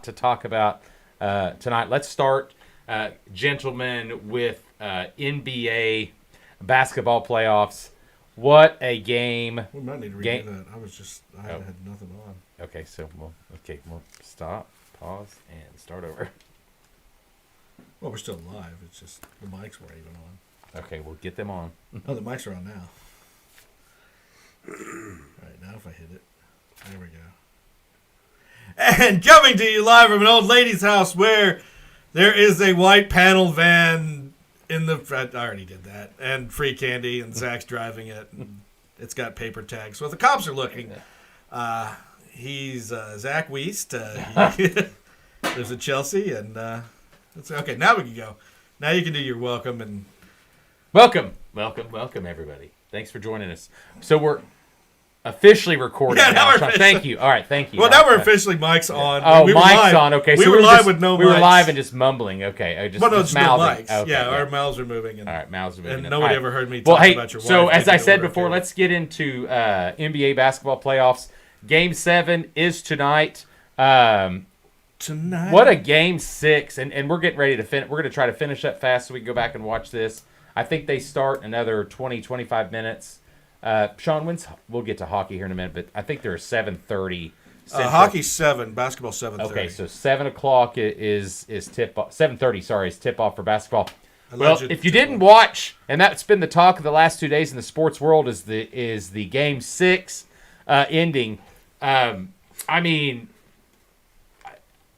to talk about tonight. Let's start, gentlemen, with NBA basketball playoffs. What a game. We might need to redo that. I had nothing on. Okay, so we'll stop, pause, and start over. Well, we're still live. It's just the mics weren't even on. Okay, we'll get them on. Oh, the mics are on now. All right, now if I hit it. There we go. And coming to you live from an old lady's house where there is a white panel van in the... I already did that. And free candy, and Zach's driving it. And it's got paper tags. So the cops are looking. He's Zach Wiest. There's a Chelsea, and... okay, now we can go. Now you can do your welcome and... Welcome, everybody. Thanks for joining us. So we're officially recording now. Thank you. All right, thank you. Well, now we're officially mics on. Oh, mics on. Okay, we were live with no mics. We were live and just mumbling. Okay, just no mouthing. Mics. Okay, yeah, our mouths are moving. All right, mouths are moving. And nobody ever heard me talk about your wife. So as I said before, let's get into NBA basketball playoffs. Game 7 is tonight. What a game 6, and we're getting ready to finish. We're going to try to finish up fast so we can go back and watch this. I think they start another 20, 25 minutes. Sean, we'll get to hockey here in a minute, but I think they're 7:30. Hockey's 7, basketball 7:30. Okay, so 7 o'clock is tip off. 7:30, sorry, is tip off for basketball. Well, if you didn't watch, and that's been the talk of the last 2 days in the sports world, is the game 6 ending. I mean,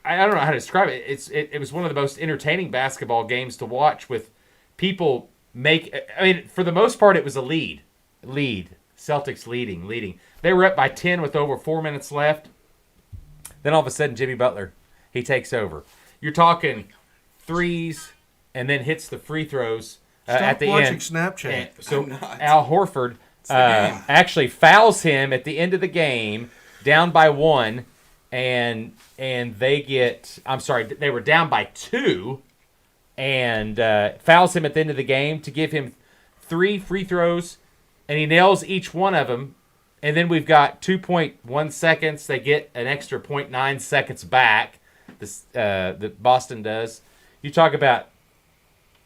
I don't know how to describe it. It was one of the most entertaining basketball games to watch with people for the most part, it was a lead. Celtics leading. They were up by 10 with over 4 minutes left. Then all of a sudden, Jimmy Butler, he takes over. You're talking threes and then hits the free throws at the end. Stop watching Snapchat. So Al Horford actually fouls him at the end of the game, down by 1. And they were down by 2, and fouls him at the end of the game to give him 3 free throws, and he nails each one of them. And then we've got 2.1 seconds. They get an extra 0.9 seconds back. That Boston does. You talk about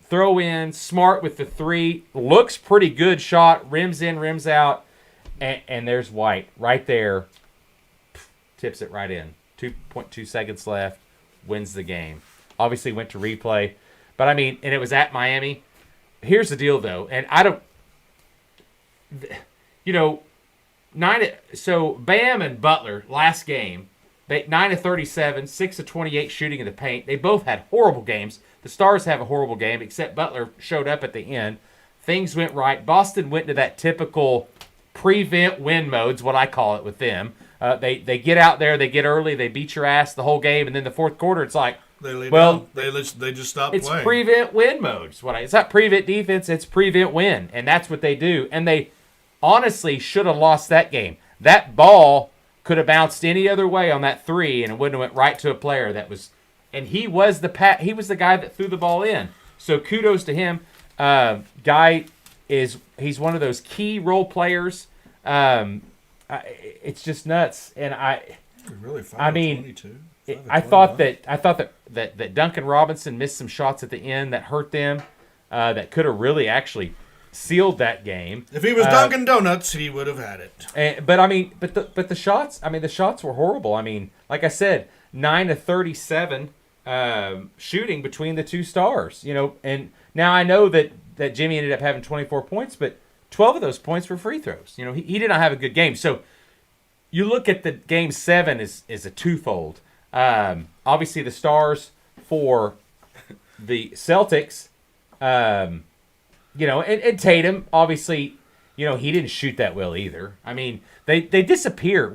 throw in, Smart with the 3, looks pretty good shot, rims in, rims out, and there's White right there. Tips it right in. 2.2 seconds left. Wins the game. Obviously went to replay. But, I mean, and it was at Miami. Here's the deal, though. And I don't... So Bam and Butler, last game, 9 of 37, 6 of 28 shooting in the paint. They both had horrible games. The Stars have a horrible game, except Butler showed up at the end. Things went right. Boston went into that typical prevent win mode's what I call it with them. They get out there, they get early, they beat your ass the whole game, and then the fourth quarter, it's like, they just stop playing. It's prevent win mode. It's not prevent defense, it's prevent win, and that's what they do. And they honestly should have lost that game. That ball could have bounced any other way on that 3, and it wouldn't have went right to a player that was, and he was the guy that threw the ball in. So kudos to him. He's one of those key role players. It's just nuts, and I thought that Duncan Robinson missed some shots at the end that hurt them, that could have really actually sealed that game. If he was Dunkin' Donuts, he would have had it. But the shots, the shots were horrible. I mean, like I said, 9 of 37 shooting between the two stars. And now I know that Jimmy ended up having 24 points, but 12 of those points were free throws. He did not have a good game. So you look at the game 7 is a twofold. Obviously the Stars for the Celtics, and Tatum, obviously, he didn't shoot that well either. I mean, they disappear.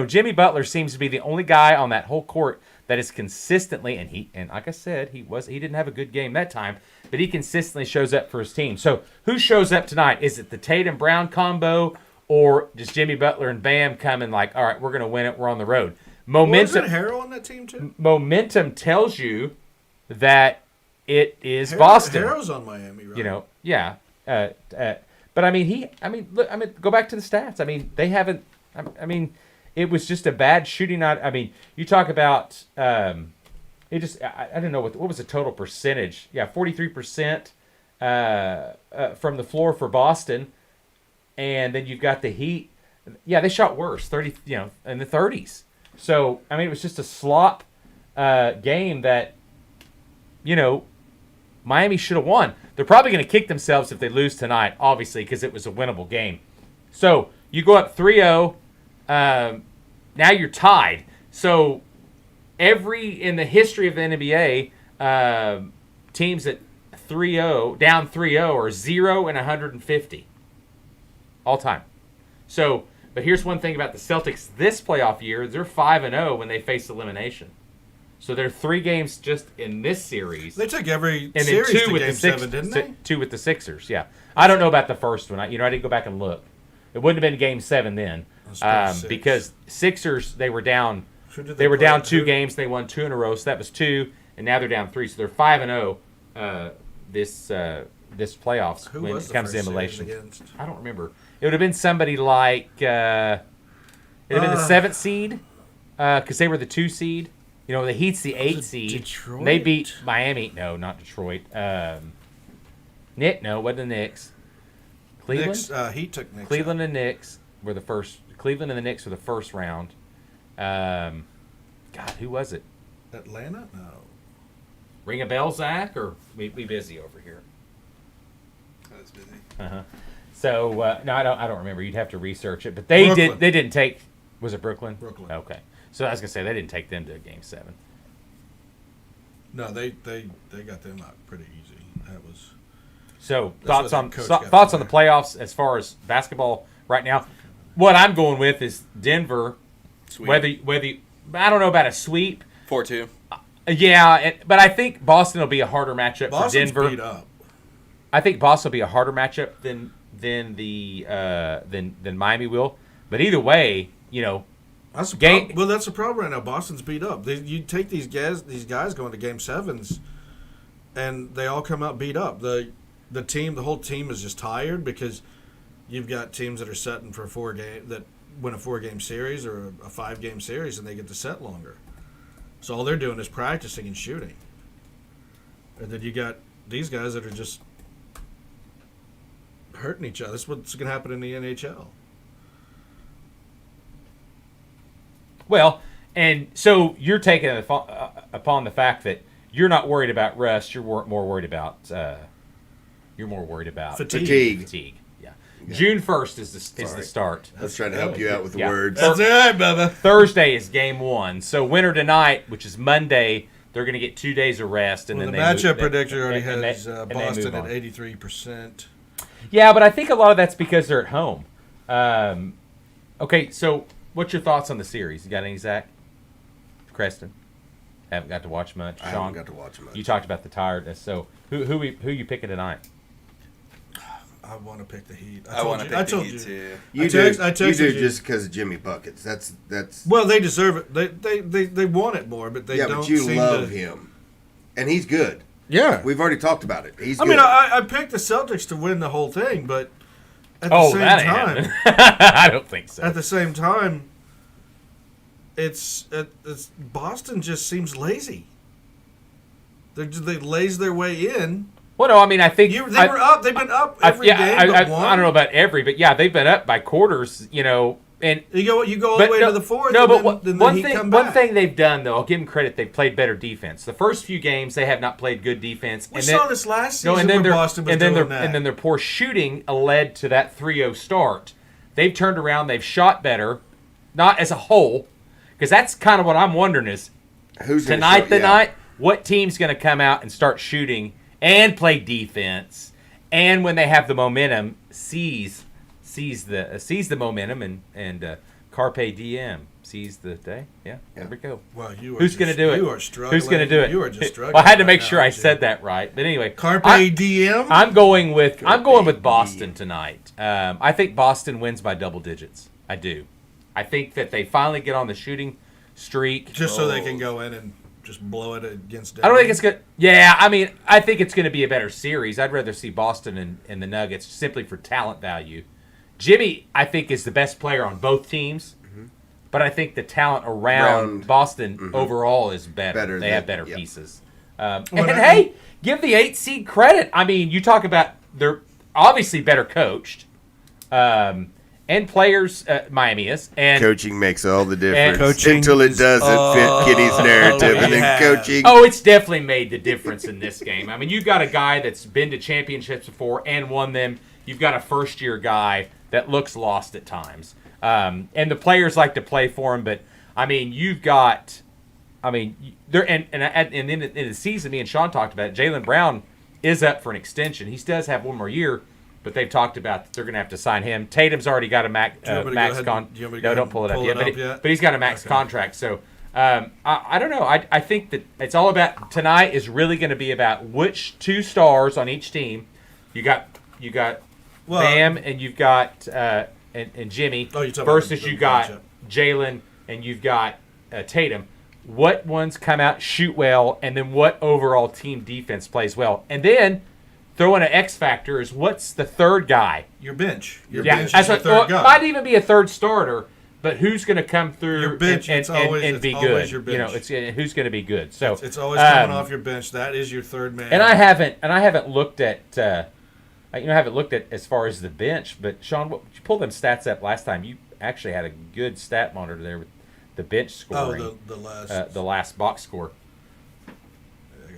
Jimmy Butler seems to be the only guy on that whole court that is consistently, and like I said, he didn't have a good game that time, but he consistently shows up for his team. So who shows up tonight? Is it the Tatum Brown combo, or does Jimmy Butler and Bam come in like, all right, we're going to win it, we're on the road? Momentum. Wasn't Harrell on that team too? Momentum tells you that it is Boston. Harrell's on Miami, right? Yeah. But look, go back to the stats. They haven't. it was just a bad shooting night. I mean, you talk about I don't know what was the total percentage. Yeah, 43% from the floor for Boston, and then you've got the Heat. Yeah, they shot worse, 30, in the 30s. So I mean, it was just a slop game that, Miami should have won. They're probably going to kick themselves if they lose tonight, obviously, because it was a winnable game. So you go up 3-0. Now you're tied. So in the history of the NBA, teams that 3-0, down 3-0 are 0 and 150 all time. So, but here's one thing about the Celtics this playoff year: they're 5-0 when they face elimination. So they're 3 games just in this series. They took every and series then 2 to with Game the Sixers, 7, didn't they? 2 with the Sixers. Yeah, I don't know about the first one. I didn't go back and look. It wouldn't have been Game 7 then, because Sixers they were down. They were down 2 games. They won 2 in a row, so that was 2, and now they're down 3. So they're 5-0 this playoffs Who when was it the comes to first elimination. series against? I don't remember. It would have been somebody like it would have been the 7th seed because they were the 2 seed. The Heat's the 8 seed. Detroit? They beat Miami. No, not Detroit. Nick, no, it wasn't the Knicks. Cleveland. Knicks, Heat took Knicks. Cleveland and Knicks were the first. Cleveland and the Knicks were the first round. God, who was it? Atlanta? No. Ring a bell, Zach, or we busy over here? I was busy. Uh-huh. So no, I don't remember. You'd have to research it, but they Brooklyn. They didn't take. Was it Brooklyn? Brooklyn. Okay. So I was gonna say they didn't take them to Game 7. No, they got them out pretty easy. That was. So That's thoughts what on the coach got thoughts from on the playoffs as far as basketball right now. What I'm going with is Denver. Sweet. Whether I don't know about a sweep. 4-2. Yeah, but I think Boston will be a harder matchup Boston's for Denver. beat up. I think Boston will be a harder matchup than Miami will. But either way, That's the Game- well, that's the problem right now. Boston's beat up. You take these guys going to Game 7s, and they all come out beat up. The whole team is just tired because you've got teams that are setting for that win a 4-game series or a 5-game series, and they get to set longer. So all they're doing is practicing and shooting. And then you got these guys that are just hurting each other. That's what's going to happen in the NHL. well, and so you're taking it upon the fact that you're not worried about rust. You're more worried about Fatigue. Yeah. June 1st is the start. I was trying to help you out with the Yeah. words. That's all right, Bubba. Thursday is Game 1. So winner tonight, which is Monday, they're going to get 2 days of rest, and Well, then the matchup predictor already and they- has and they Boston move at on. 83%. Yeah, but I think a lot of that's because they're at home. Okay, so what's your thoughts on the series? You got any, Zach? Creston? Haven't got to watch much. I Sean? haven't got to watch much. You talked about the tiredness. So who you picking tonight? I want to pick the Heat. I want to pick the told Heat you. too. You I do. texted You you. do just because of Jimmy buckets. That's. Well, they deserve it. They want it more, but they yeah, don't but you seem love to. him, and he's good. Yeah. We've already talked about it. He's. I good. mean, I picked the Celtics to win the whole thing, but at the same that ain't time, happening. I don't think so. at the same time, it's Boston just seems lazy. They laze their way in. Well, no, I mean, I think They were up. They've been up every game but one. I don't know about every, but yeah, they've been up by quarters, and You go all but the way no, to the fourth. No, and but then one the Heat thing, come one back. thing they've done though, I'll give them credit. They've played better defense. The first few games they have not played good defense. We saw this last season and then where Boston was doing that. And then their poor shooting led to that 3-0 start. They've turned around. They've shot better, not as a whole, because that's kind of what I'm wondering is Who's gonna tonight. show- yeah. What team's going to come out and start shooting and play defense, and when they have the momentum, seize the momentum and carpe diem, seize the day. Yeah, there we go. Well, Who's going to do it? You are struggling. Who's going to do it? You are just struggling. Well, I had to right make now, sure I aren't you? said that right. But anyway, Carpe diem. I'm going with Boston diem. tonight. I think Boston wins by double digits. I do. I think that they finally get on the shooting streak. Just so they can go in and just blow it against Denver. I don't think it's good. Yeah, I mean, I think it's going to be a better series. I'd rather see Boston and the Nuggets simply for talent value. Jimmy, I think, is the best player on both teams, but I think the talent around Boston overall is better. They have better pieces. Hey, give the 8 seed credit. I mean, you talk about they're obviously better coached. And players, Miami is. And coaching makes all the difference coaching until it doesn't fit Kitty's narrative. And then coaching. Oh, it's definitely made the difference in this game. I mean, you've got a guy that's been to championships before and won them. You've got a first-year guy that looks lost at times. And the players like to play for him. But, I mean, you've got – I mean, in the season, me and Sean talked about it, Jaylen Brown is up for an extension. He does have one more year. But they've talked about that they're going to have to sign him. Tatum's already got a max contract. No, don't pull it up yet. But he's got a max contract. So I don't know. I think that it's all about tonight is really going to be about which 2 stars on each team. You got Bam and you've got and Jimmy versus you got Jalen and you've got Tatum. What ones come out, shoot well, and then what overall team defense plays well, and then. Throw in an X factor is what's the third guy? Your bench. Your bench is your third guy. Might even be a third starter, but who's going to come through your bench, and be good? Your bench. You know, it's who's going to be good. So it's always coming off your bench. That is your third man. And I haven't looked at I haven't looked at as far as the bench. But Sean, you pulled them stats up last time. You actually had a good stat monitor there with the bench scoring. Oh, the last box score.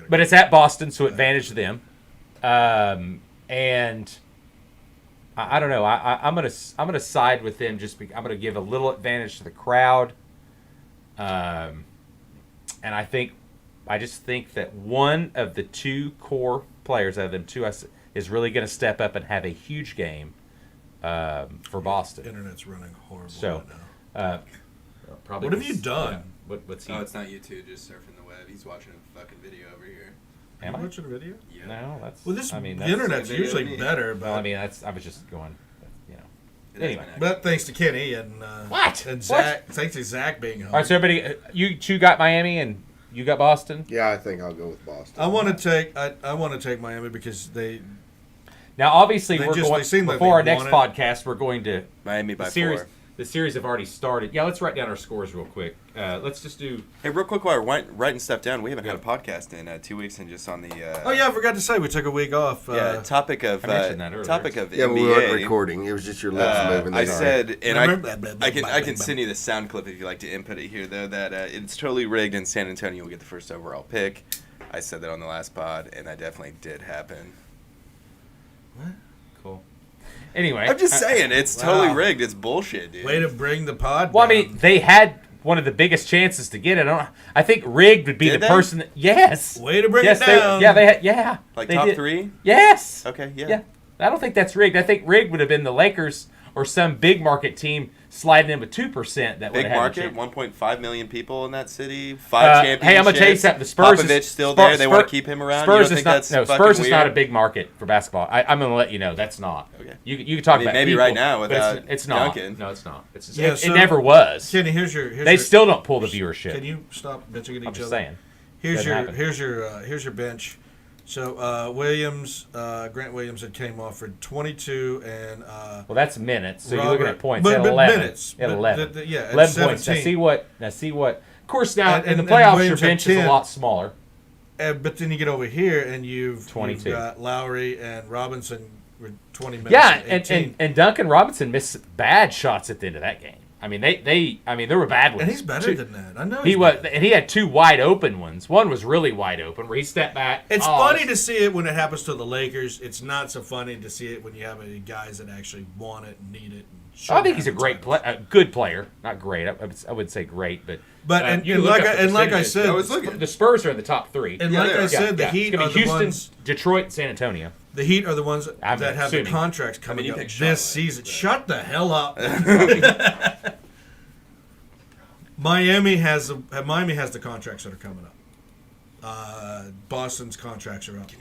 But it's at Boston, so advantage them. And I don't know. I'm gonna side with them. I'm gonna give a little advantage to the crowd. And I just think that one of the 2 core players out of them 2 is really gonna step up and have a huge game for Boston. Internet's running horrible right now. Probably. What have you done? What's he? Oh, it's not you two just surfing the web. He's watching a fucking video over here. Am I watching a video? Yeah. No, that's. Well, the internet's usually better, but I was just going, Anyway, but thanks to Kenny and and Zach. Thanks to Zach being home. All right, so everybody, you 2 got Miami and you got Boston. Yeah, I think I'll go with Boston. I want to take Miami because they. Now, obviously, we're going like before our next podcast. We're going to Miami by 4. The series have already started. Yeah, let's write down our scores real quick. Let's just do. Hey, real quick while we're writing stuff down, we haven't had a podcast in 2 weeks, and just on the. Oh yeah, I forgot to say we took a week off. Topic of. I mentioned that earlier. Topic of NBA. we weren't recording. It was just your lips moving. I said, and I can send you the sound clip if you like to input it here, though. That it's totally rigged, and San Antonio will get the first overall pick. I said that on the last pod, and that definitely did happen. What? Cool. Anyway, I'm just saying it's totally rigged. It's bullshit, dude. Way to bring the pod. Well, down. I mean, they had one of the biggest chances to get it. I think rigged would be person. Yes. Way to bring it down. They had. Yeah. Like they top did. 3. Yes. Okay. Yeah. Yeah. I don't think that's rigged. I think rigged would have been the Lakers or some big market team sliding in with 2%. That big would have market, 1.5 million people in that city, 5 championships. Hey, I'm gonna tell you something. The Spurs Popovich still there. They want to keep him around. Spurs you don't is think not. Spurs is not a big market for basketball. I'm gonna let you know that's not. Okay. You can talk about maybe people, right now without it's not. Duncan. No, it's not. So, it never was. Kenny, here's they your, still don't pull the viewership. Can you stop bitching at each other? I'm just saying. Here's your bench. So Grant Williams had came off for 22 and. Well, that's minutes. So Robert, you're looking at points but, at but 11. Minutes. At 11. Yeah, at 11 17. points. Now see what. Of course, now in the and playoffs, your Williams had bench is 10. a lot smaller. But then you get over here and you've 22. You've got Lowry and Robinson with 20 minutes. Yeah, and Duncan Robinson missed bad shots at the end of that game. I mean, there were bad ones. And he's better than that. I know he was, and he had 2 wide open ones. One was really wide open where he stepped back. It's funny to see it when it happens to the Lakers. It's not so funny to see it when you have guys that actually want it and need it. I think he's a good player. Not great. I would say great, but like I said, the Spurs are in the top 3. And like I said, the Heat are the Houston, ones. Detroit, and San Antonio. The Heat are the ones that have the contracts coming up this season. Shut the hell up. Miami has the contracts that are coming up. Boston's contracts are up.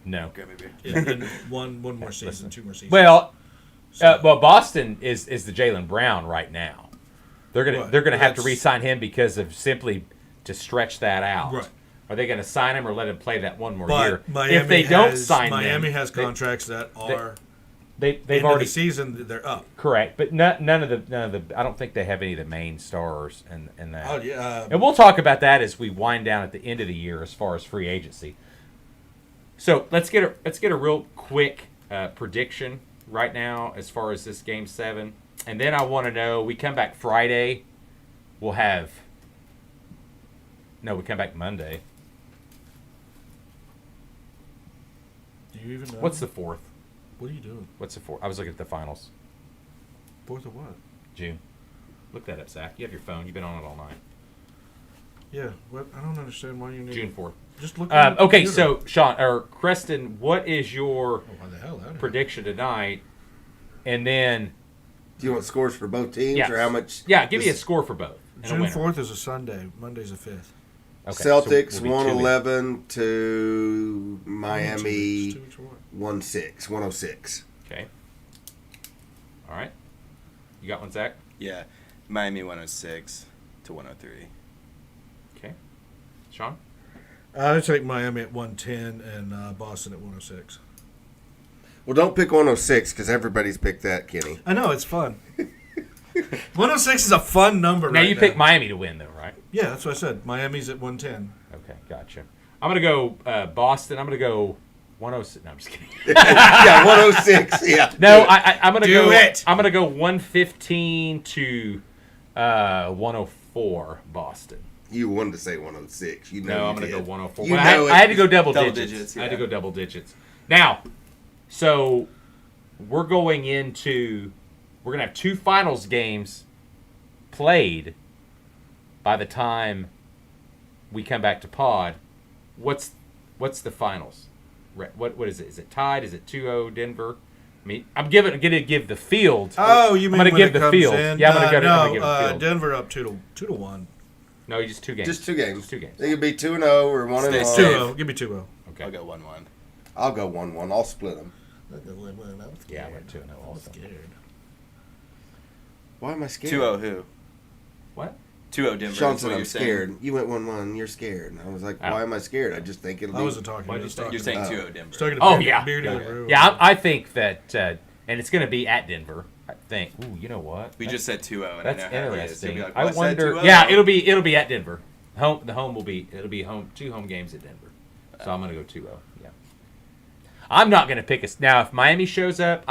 No. In one more season, 2 more seasons. Well, Boston is the Jaylen Brown right now. They're gonna have to re-sign him because of simply to stretch that out. Right. Are they going to sign him or let him play that one more but year? Miami if they don't sign Miami him, has contracts that are they've End already of the season they're up. correct, but none of the. I don't think they have any of the main stars in that. Oh yeah. And we'll talk about that as we wind down at the end of the year as far as free agency. So let's get a real quick prediction right now as far as this Game 7, and then I want to know. We come back Friday. We come back Monday. Do you even know? What's the 4th? What are you doing? What's the 4th? I was looking at the finals. 4th of what? June. Look that up, Zach. You have your phone. You've been on it all night. Yeah. What? I don't understand why you need. June 4th. Just look. At the Okay, computer. so Sean or Creston, what is your Why the hell? prediction tonight? And then Do you want scores for both teams Yes. or how much? yeah, give me a score for both. and a June winner. 4th is a Sunday. Monday's the 5th. Okay, so Celtics we'll be 111 to 2 Miami weeks for what? 106. Okay. All right. You got one, Zach? Yeah, Miami 106 to 103. Okay. Sean? I take Miami at 110 and Boston at 106. Well, don't pick 106 because everybody's picked that, Kenny. I know it's fun. 106 is a fun number. Now right you pick Miami to win, though, right? Yeah, that's what I said. Miami's at 110. Okay, gotcha. I'm gonna go Boston. I'm gonna go 106. No, I'm just kidding. Yeah, 106. Yeah. No, I'm gonna Do go. it. I'm gonna go 115 to 104 Boston. You wanted to say 106. You know No, you I'm going to did. go 104. You Well, know I had to go double Double digits. digits, I had to yeah. go double digits. Now, so we're going to have 2 finals games played by the time we come back to pod. What's the finals? What is it? Is it tied? Is it 2-0 Denver? I mean, I'm going to give the field. Oh, you mean I'm going to when give it the comes field. in? Yeah, I'm going to give no, the field. Denver up 2 to 1. No, just 2 games. Just 2 games. Just 2 games. They could be 2-0 or 1-1. Stay 2-0. safe. Give me 2-0. Okay. I'll go 1-1. I'll go 1-1. I'll split them. Yeah, I went 2-0 also. Why am I scared? 2-0 who? What? 2-0 Denver. Sean that's said what I'm you're scared. saying. You went 1-1. You're scared. And I was like, Oh. why am I scared? I just think it'll be. I wasn't talking. What'd I you was say? talking You're saying Oh. 2-0 I Denver. was talking to Oh, Beardy- yeah. Beardy Yeah, LaRue. yeah, I think that, and it's going to be at Denver. I think. Ooh, you know what? We just said 2-0, and That's I know how he is. He'll interesting. be like, I well, said wonder. 2-0. Yeah, it'll be at Denver. It'll be home 2 home games at Denver. So I'm going to go 2-0. Yeah. I'm not going to pick now. If Miami shows up,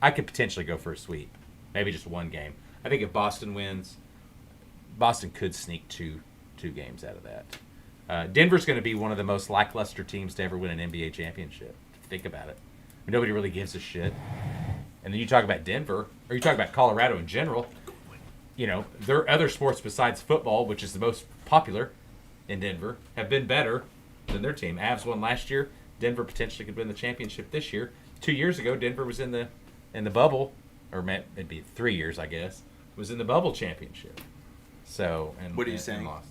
I could potentially go for a sweep. Maybe just 1 game. I think if Boston wins, Boston could sneak two games out of that. Denver's going to be one of the most lackluster teams to ever win an NBA championship. Think about it. I mean, nobody really gives a shit. And then you talk about Denver, or you talk about Colorado in general. You know, their other sports besides football, which is the most popular in Denver, have been better than their team. Avs won last year. Denver potentially could win the championship this year. 2 years ago, Denver was in the bubble, or it'd be 3 years, I guess. Was in the bubble championship. So, and What are you and saying? lost.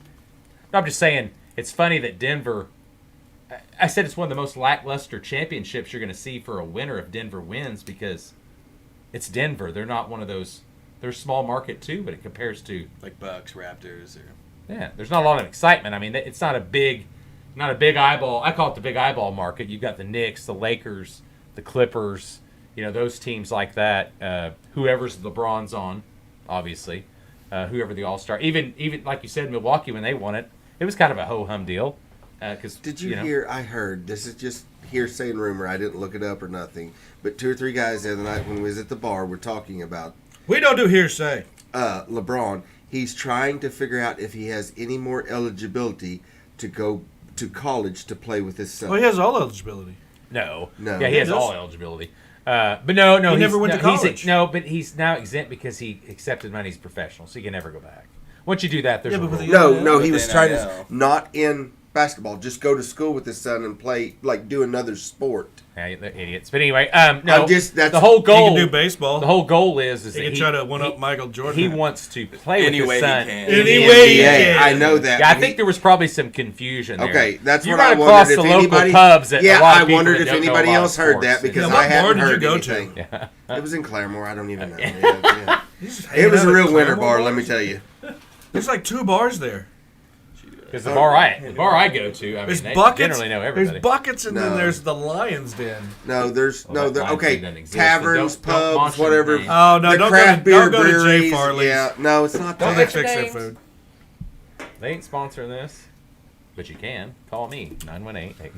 No, I'm just saying it's funny that Denver. I said it's one of the most lackluster championships you're going to see for a winner if Denver wins because it's Denver. They're not one of those. They're a small market too, but it compares to Like Bucks, Raptors, or... yeah. There's not a lot of excitement. I mean, it's not a big eyeball. I call it the big eyeball market. You've got the Knicks, the Lakers, the Clippers. You know those teams like that. Whoever's LeBron's on, obviously. Whoever the All-Star. Even like you said, Milwaukee when they won it, it was kind of a ho-hum deal. Did you hear? I heard. This is just hearsay and rumor. I didn't look it up or nothing. But 2 or 3 guys the other night when we was at the bar were talking about We don't do hearsay. LeBron. He's trying to figure out if he has any more eligibility to go to college to play with his son. Oh, he has all eligibility. No. No. Yeah, he He has does. all eligibility. But no, He never went to college. But he's now exempt because he accepted money. He's professional, so he can never go back. Once you do that, there's Yeah, a but with rule. the- No, he With was the trying NIL. to not in basketball. Just go to school with his son and play, like do another sport. Yeah, they're idiots. But anyway, no. that's the whole He goal. can do baseball. The whole goal is He that can try to one-up Michael Jordan. He wants to play Any with way his he son. can. in the Any way he NBA. can. I know that. Yeah, I but think there was probably some confusion there. Okay, that's you what I run wondered across if the local anybody. pubs that a Yeah, lot of I people wondered that if don't know anybody a lot else of heard sports. that because Yeah, I what bar hadn't did you heard go anything. to? It was in Claremore. I don't even know. Yeah. Yeah. He's just hanging It was out a at real winter Claremore bar, let me bars? tell you. There's like 2 bars there. Because the bar I go to, I mean, they generally know everybody. There's buckets, and then there's the Lion's Den. No, there's okay. Exist, Taverns, don't pubs, whatever. Oh no, don't craft go to Jay breweries. Farley's. Yeah, no, it's not Don't They that. fix their food. They ain't sponsoring this, but you can call me 918.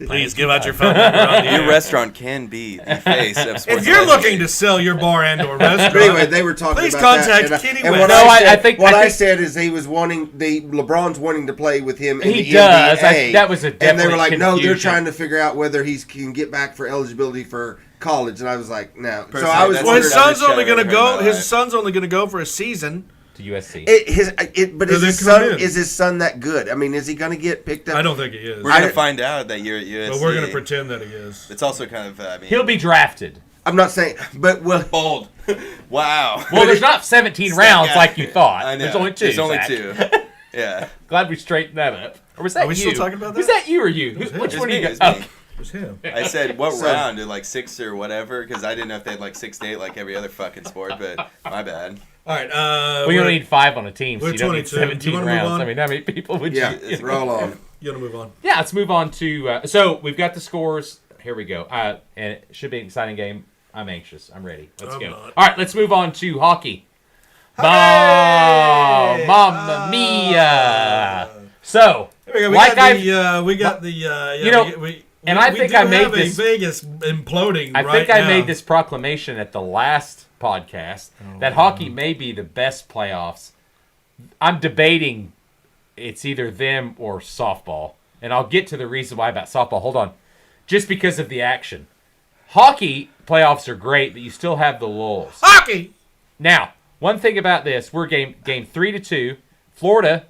Please give out your phone number on the Your air. restaurant can be the face of sports. If you're looking to sell your bar and/or restaurant, But anyway, they were talking please about contact that. Kenny And West. what No, I said, I I think said is he was wanting LeBron's wanting to play with him in He the does. NBA. That was a and they were definite like, no, they're confusion. trying to figure out whether he can get back for eligibility for college. And I was like, no. So Personally, I was that's well, his wondering- son's only going to I've ever heard go. in my His life. son's only going to go for a season. To USC. But Does is it come in? his son that good? I mean, is he going to get picked up? I don't think he is. We're gonna find out that you're at USC. But we're going to pretend that he is. It's also kind of. I mean, He'll be drafted. I'm not saying, but bold. Wow. Well, there's not 17 rounds like you thought. I know. There's only 2. There's only Zach. 2. Yeah. Glad we straightened that up. Or was that Are we you? still talking about that? Was that you or you? was him. Which It's one me, do you it's got? me. It was him. I said what So- round? Like 6 or whatever, because I didn't know if they had like 6 to 8 like every other fucking sport. But my bad. All right. We we're- only need 5 on a team, so we're you don't need 22. Do you 17 wanna move rounds. on? I mean, how many people would yeah, you? roll on. You want to move on? Yeah, let's move on to. So we've got the scores. Here we go. And it should be an exciting game. I'm anxious. I'm ready. Let's I'm go. not. All right, let's move on to hockey. Hey! Mamma mia! So, Here we go. We like got the. you know, and I think do I made have a this- Vegas imploding. I right think I now. made this proclamation at the last podcast that hockey may be the best playoffs. I'm debating it's either them or softball, and I'll get to the reason why about softball. Hold on. Just because of the action. Hockey playoffs are great, but you still have the lulls. hockey. Now, one thing about this, we're game 3-2. Florida,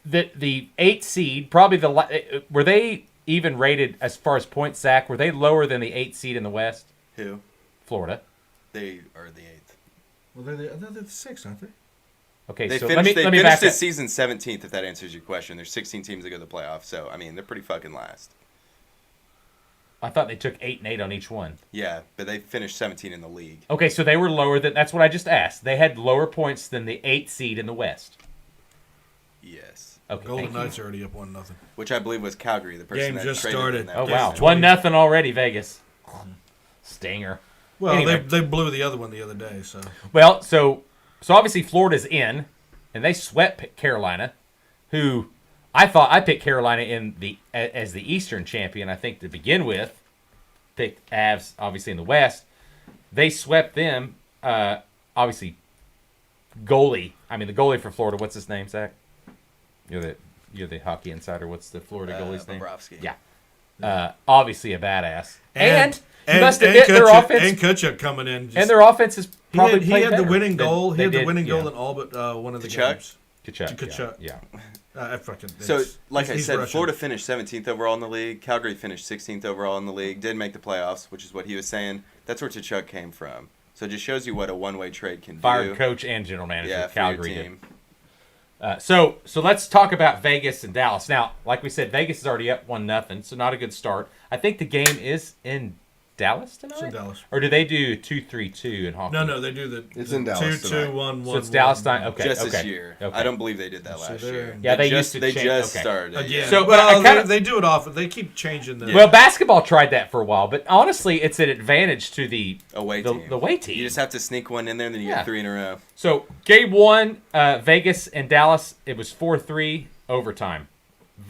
the 8th seed, probably were they even rated as far as points, Zach? Were they lower than the 8th seed in the West? Who? Florida. They are the 8th. Well, they're the 6th, aren't they? Okay, They so finished, let me they back finished up. this season 17th, if that answers your question. There's 16 teams that go to the playoffs, so I mean they're pretty fucking last. I thought they took 8 and 8 on each one. Yeah, but they finished 17 in the league. Okay, so they were lower than. That's what I just asked. They had lower points than the 8th seed in the West. Yes. Okay, Golden thank you. Knights are already up 1-0. Which I believe was Calgary, the person Game that just traded started. in that Oh game. wow, Yes. 1-0 already, Vegas. Stinger. Well, Anyway. they blew the other one the other day, so. Well, so obviously Florida's in, and they swept Carolina, who I thought I picked Carolina as the Eastern champion. I think to begin with, picked Avs obviously in the West. They swept them. Obviously, goalie. I mean the goalie for Florida. What's his name, Zach? You're the hockey insider. What's the Florida goalie's name? Bobrovsky. Yeah. Obviously a badass. And you must and admit their Kutchuk- offense and Kutchuk coming in. and their offense is probably he played had the better winning than goal. they He had the did, winning goal yeah. in all but one of the Kutchuk? games. Kutchuk. Kutchuk. Yeah. I fucking. So, it's- like I he's said, Russian. Florida finished 17th overall in the league. Calgary finished 16th overall in the league. Did make the playoffs, which is what he was saying. That's where Tkachuk came from. So it just shows you what a one-way trade can Fired do. coach and general manager Yeah, of for your Calgary. team. So let's talk about Vegas and Dallas. Now, like we said, Vegas is already up 1-0, so not a good start. I think the game is in Dallas tonight? It's in Dallas. Or do they do 2-3-2 in hockey? No, they do the. It's in Dallas 2-2-1-1. So it's Dallas time. Okay. Just okay. this year. Okay. I don't believe they did that So last they're- year. Yeah, they just, used to They change- just okay. started. Again. Yeah. So, well, but I kinda- they do it often. They keep changing the. Well, basketball tried that for a while, but honestly, it's an advantage to the away the, team. the away team. You just have to sneak one in there, and then you Yeah. get 3 in a row. So game 1, Vegas and Dallas, it was 4-3 overtime.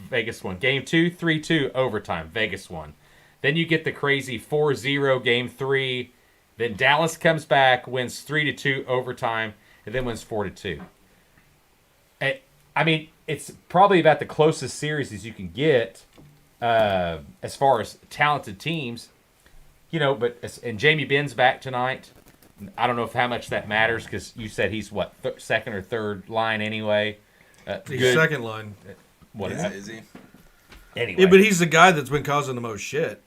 Vegas won. Game 2, 3-2 overtime. Vegas won. Then you get the crazy 4-0 game 3. Then Dallas comes back, wins 3-2 overtime, and then wins 4-2. I mean, it's probably about the closest series as you can get as far as talented teams. You know, and Jamie Ben's back tonight. I don't know how much that matters because you said he's what second or third line anyway. He's Good. second line. What Is he? Anyway, Yeah, but he's the guy that's been causing the most shit.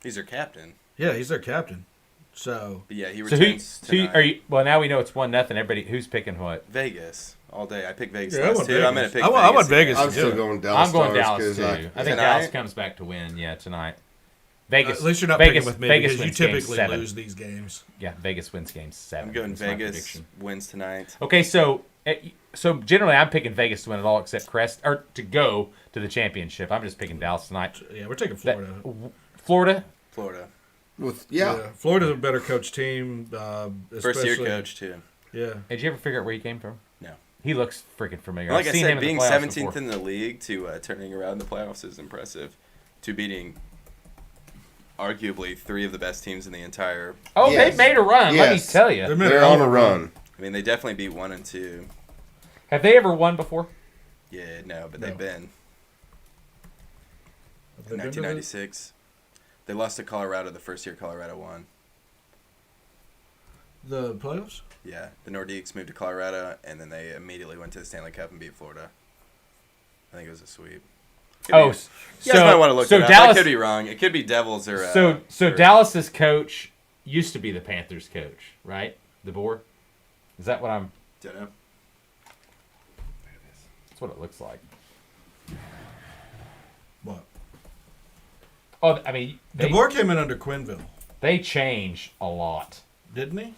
He's their captain. Yeah, he's their captain. So But yeah, he so returns who tonight. are you? Well, now we know it's 1-0. Everybody, who's picking what? Vegas all day. I picked Vegas Yeah, I last want too. Vegas. I'm gonna pick. I want Vegas. I'm to do still it. going Dallas. I'm going Stars Dallas 'cause too. I think Tonight? Dallas comes back to win. Yeah, tonight. Vegas. At least you're not Vegas, picking with me Vegas because you wins game typically 7. lose these games. Yeah, Vegas wins game 7. I'm going That's my Vegas prediction. wins tonight. Okay, so So generally, I'm picking Vegas to win it all except Crest, or to go to the championship. I'm just picking Dallas tonight. Yeah, we're taking Florida. Florida. Florida's a better coach team. First year coach too. Yeah. Did you ever figure out where he came from? No. He looks freaking familiar. Like I've I seen said, him being in the playoffs 17th before. in the league to turning around the playoffs is impressive. To beating arguably 3 of the best teams in the entire. Oh, they made a run. Let me tell you. They're on a run. I mean, they definitely beat 1 and 2. Have they ever won before? Yeah, no, but they've been. Have they In been to 1996, they lost to Colorado the first year Colorado won. the playoffs? Yeah, the Nordiques moved to Colorado, and then they immediately went to the Stanley Cup and beat Florida. I think it was a sweep. You guys might want to look it up. Dallas, I could be wrong. It could be Devils or. So Dallas's coach used to be the Panthers coach, right? DeBoer. Is that what I'm? Don't know. That's what it looks like. What? Oh, I mean, DeBoer came in under Quenneville, they change a lot. didn't he?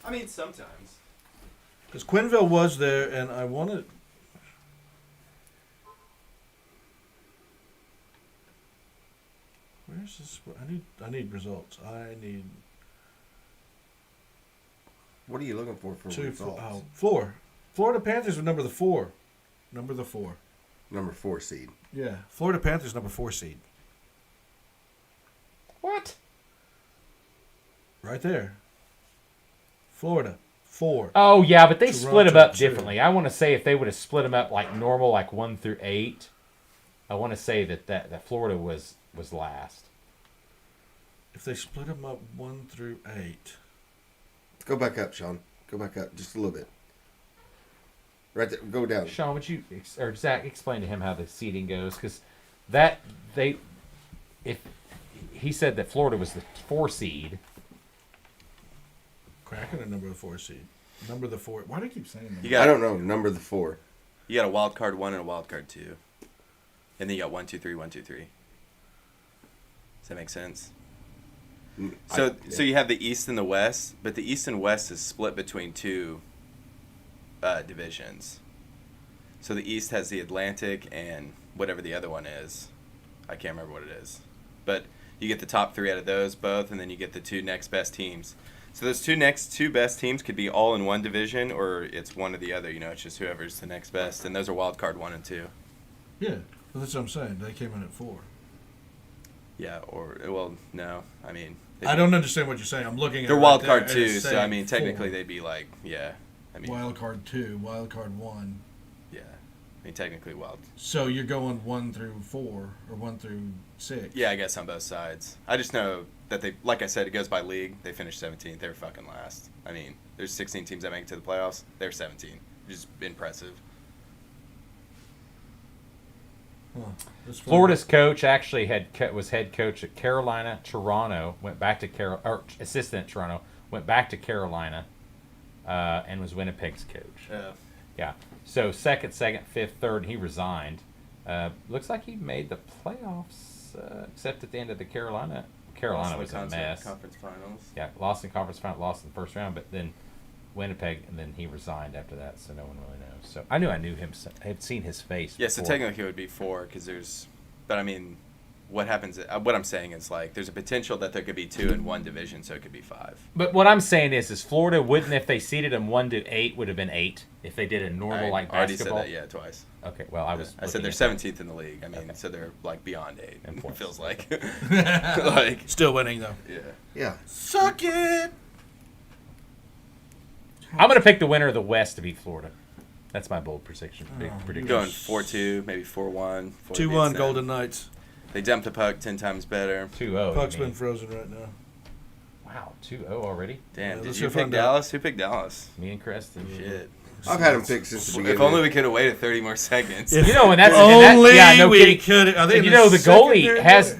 I mean, sometimes. Because Quenneville was there, and I wanted. Where's this? I need results. I need What are you looking for results? Florida Panthers were number 4. Number 4. Number 4 seed. Yeah, Florida Panthers number 4 seed. What? Right there. Florida 4. Oh yeah, but they Toronto, split them up 2. differently. I want to say if they would have split them up like normal, like 1 through 8, I want to say that Florida was last. If they split them up 1 through 8. Go back up, Sean. Go back up just a little bit. Right there. Go down. Sean, would you or Zach explain to him how the seeding goes? Because if he said that Florida was the 4 seed. Kraken are number 4 seed. Number 4. Why do you keep saying that? I don't know. Number 4. You got a wild card 1 and a wild card 2, and then you got 1, 2, 3, 1, 2, 3. Does that make sense? So you have the East and the West, but the East and West is split between 2 divisions. So the East has the Atlantic and whatever the other one is. I can't remember what it is. But you get the top 3 out of those both, and then you get the 2 next best teams. So those 2 best teams could be all in one division, or it's one or the other. It's just whoever's the next best. And those are wild card 1 and 2. Yeah, well, that's what I'm saying. They came in at 4. Yeah, no. I mean... I don't understand what you're saying. I'm looking at they're it wild right card there, and 2, it's so I mean, saying technically 4. they'd be like, yeah. I mean, Wild card 2, wild card 1. Yeah, I mean, technically wild. So you're going 1 through 4 or 1 through 6. Yeah, I guess on both sides. I just know that they, like I said, it goes by league. They finished 17th. They were fucking last. I mean, there's 16 teams that make it to the playoffs. They're 17. Just impressive. Huh. That's funny. Florida's coach actually was head coach at Carolina, Toronto, went back to assistant at Toronto, went back to Carolina, and was Winnipeg's coach. Yeah. So second, fifth, third, and he resigned. Looks like he made the playoffs, except at the end of the Carolina. Carolina was a mess. Conference finals. Yeah, lost in conference final, lost in the first round, but then Winnipeg, and then he resigned after that, so no one really knows. So I knew him. I had seen his face. Yeah, so before. technically it would be 4 because there's, but I mean, what happens? What I'm saying is like there's a potential that there could be 2 in one division, so it could be 5. But what I'm saying is Florida wouldn't, if they seeded them 1 to 8, would have been 8 if they did a normal like basketball. I already said that, twice. Okay, well I said they're 17th in the league. I mean, so they're like beyond 8. It feels like, like Still winning though. Yeah. Suck it. I'm going to pick the winner of the West to beat Florida. That's my bold prediction. I'm going 4-2, maybe 4-1. 2-1 Golden Knights. They dumped the puck 10 times better. 2-0. Puck's been frozen right now. Wow, 2-0 already? Damn, Yeah, did let's you go pick find out. Dallas? Who picked Dallas? Me and Creston. Shit. I've had them picked since the beginning. If only we could have waited 30 more seconds. You know, and that's Only yeah, no we kidding. could. Are they And in you know, the goalie secondary? has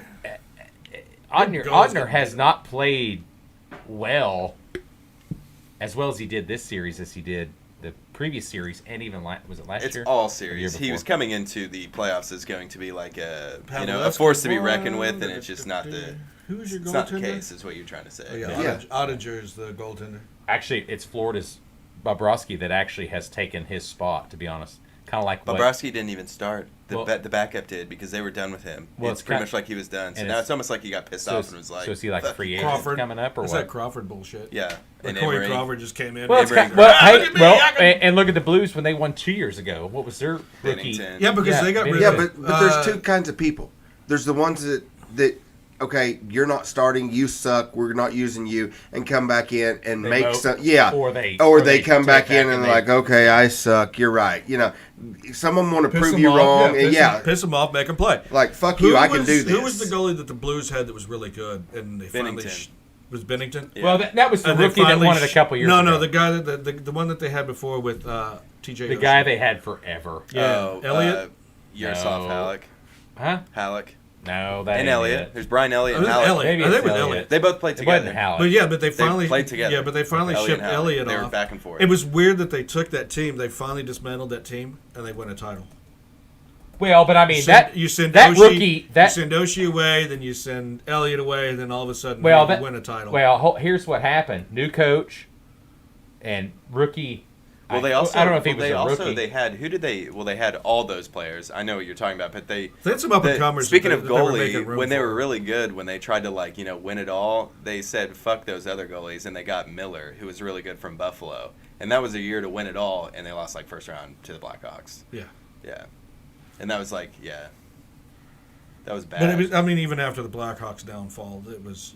Goalie's Odner gonna has be not played well as he did this series as he did the previous series, and even was it last It's year? all Or the series. year He before? was coming into the playoffs as going to be like a Pavelski force to be reckoned won. with, and it's just not the. Who's your It's not the goaltender? case, is what you're trying to say. Oh, yeah, Yeah. Ottinger's the goaltender. Actually, it's Florida's Bobrovsky that actually has taken his spot, to be honest. Kind of like what... Bobrovsky didn't even start. The Well- backup did because they were done with him. Well, It's it's pretty kind- much like he was done. So and now it's- it's almost like he got pissed off and was like, so is he like a "Fuck free you." agent Crawford coming up or That's what? that Crawford bullshit. Yeah. Like And Corey Emery. Crawford just came in. Well, it's Emery- kind well, Ah, hey, look at me, well, I can- and look at the Blues when they won 2 years ago. What was their rookie? Bennington. Yeah, because Yeah, they got rid Yeah, of but there's two kinds of people. There's the ones that okay, you're not starting, you suck, we're not using you, and come back in and They make vote, some. Yeah, or they come take back in and they- like, okay, I suck. You're right. You know, some of them want to Piss prove them you off, wrong, and piss them off, make them play. like fuck you, I can do this. Who was the goalie that the Blues had that was really good? And they finally Bennington. Was Bennington? Yeah. Well, that was the And they rookie that finally won it a couple years No, ago. no, the guy that the one that they had before with TJ. The guy they had forever. Yeah, Oh, Elliott. Yaroslav No. Halleck. Huh? Halleck. No, that And ain't Elliott. it. There's Brian Elliott Oh, and it was Halleck. Elliott. Maybe I think it's it was Elliott. Elliott. They both played It wasn't together. Howard. But yeah, but they They finally played together. Yeah, but they finally Elliott shipped and Halleck. Elliott They off. were back and forth. It was weird that they took that team. They finally dismantled that team and they won a title. Well, but I mean You send that Oshie, rookie you send Oshie away, then you send Elliott away, and then all of a sudden you win a title. Well, here's what happened: new coach and rookie. Well, they also. I don't know if he well, was they a also rookie. they had who did they? Well, they had all those players. I know what you're talking about, but they had some up and comers. Speaking of that they were making goalie, room when they for. were really good, when they tried to win it all, they said fuck those other goalies, and they got Miller, who was really good from Buffalo, and that was a year to win it all, and they lost first round to the Blackhawks. Yeah. Yeah, and that was that was bad. But it was, I mean, even after the Blackhawks downfall, it was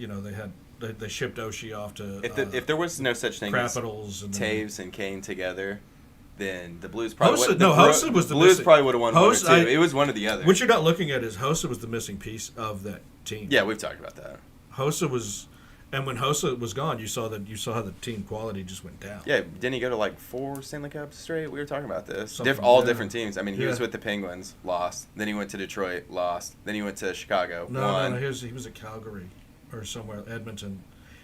they shipped Oshie off to if there was no such thing as Capitals and Taves and Kane together, then the Blues probably Hossa- wouldn't. no, the Hossa was the Blues missing- probably would have won Hossa- one or two. It was one or the other. What you're not looking at is Hossa was the missing piece of that team. Yeah, we've talked about that. Hossa was, and when Hossa was gone, you saw how the team quality just went down. Yeah, didn't he go to 4 Stanley Cups straight? We were talking about this. Something, All yeah. different teams. I mean, he was Yeah. with the Penguins, lost. Then he went to Detroit, lost. Then he went to Chicago, won. No, he was at Calgary or somewhere, Edmonton.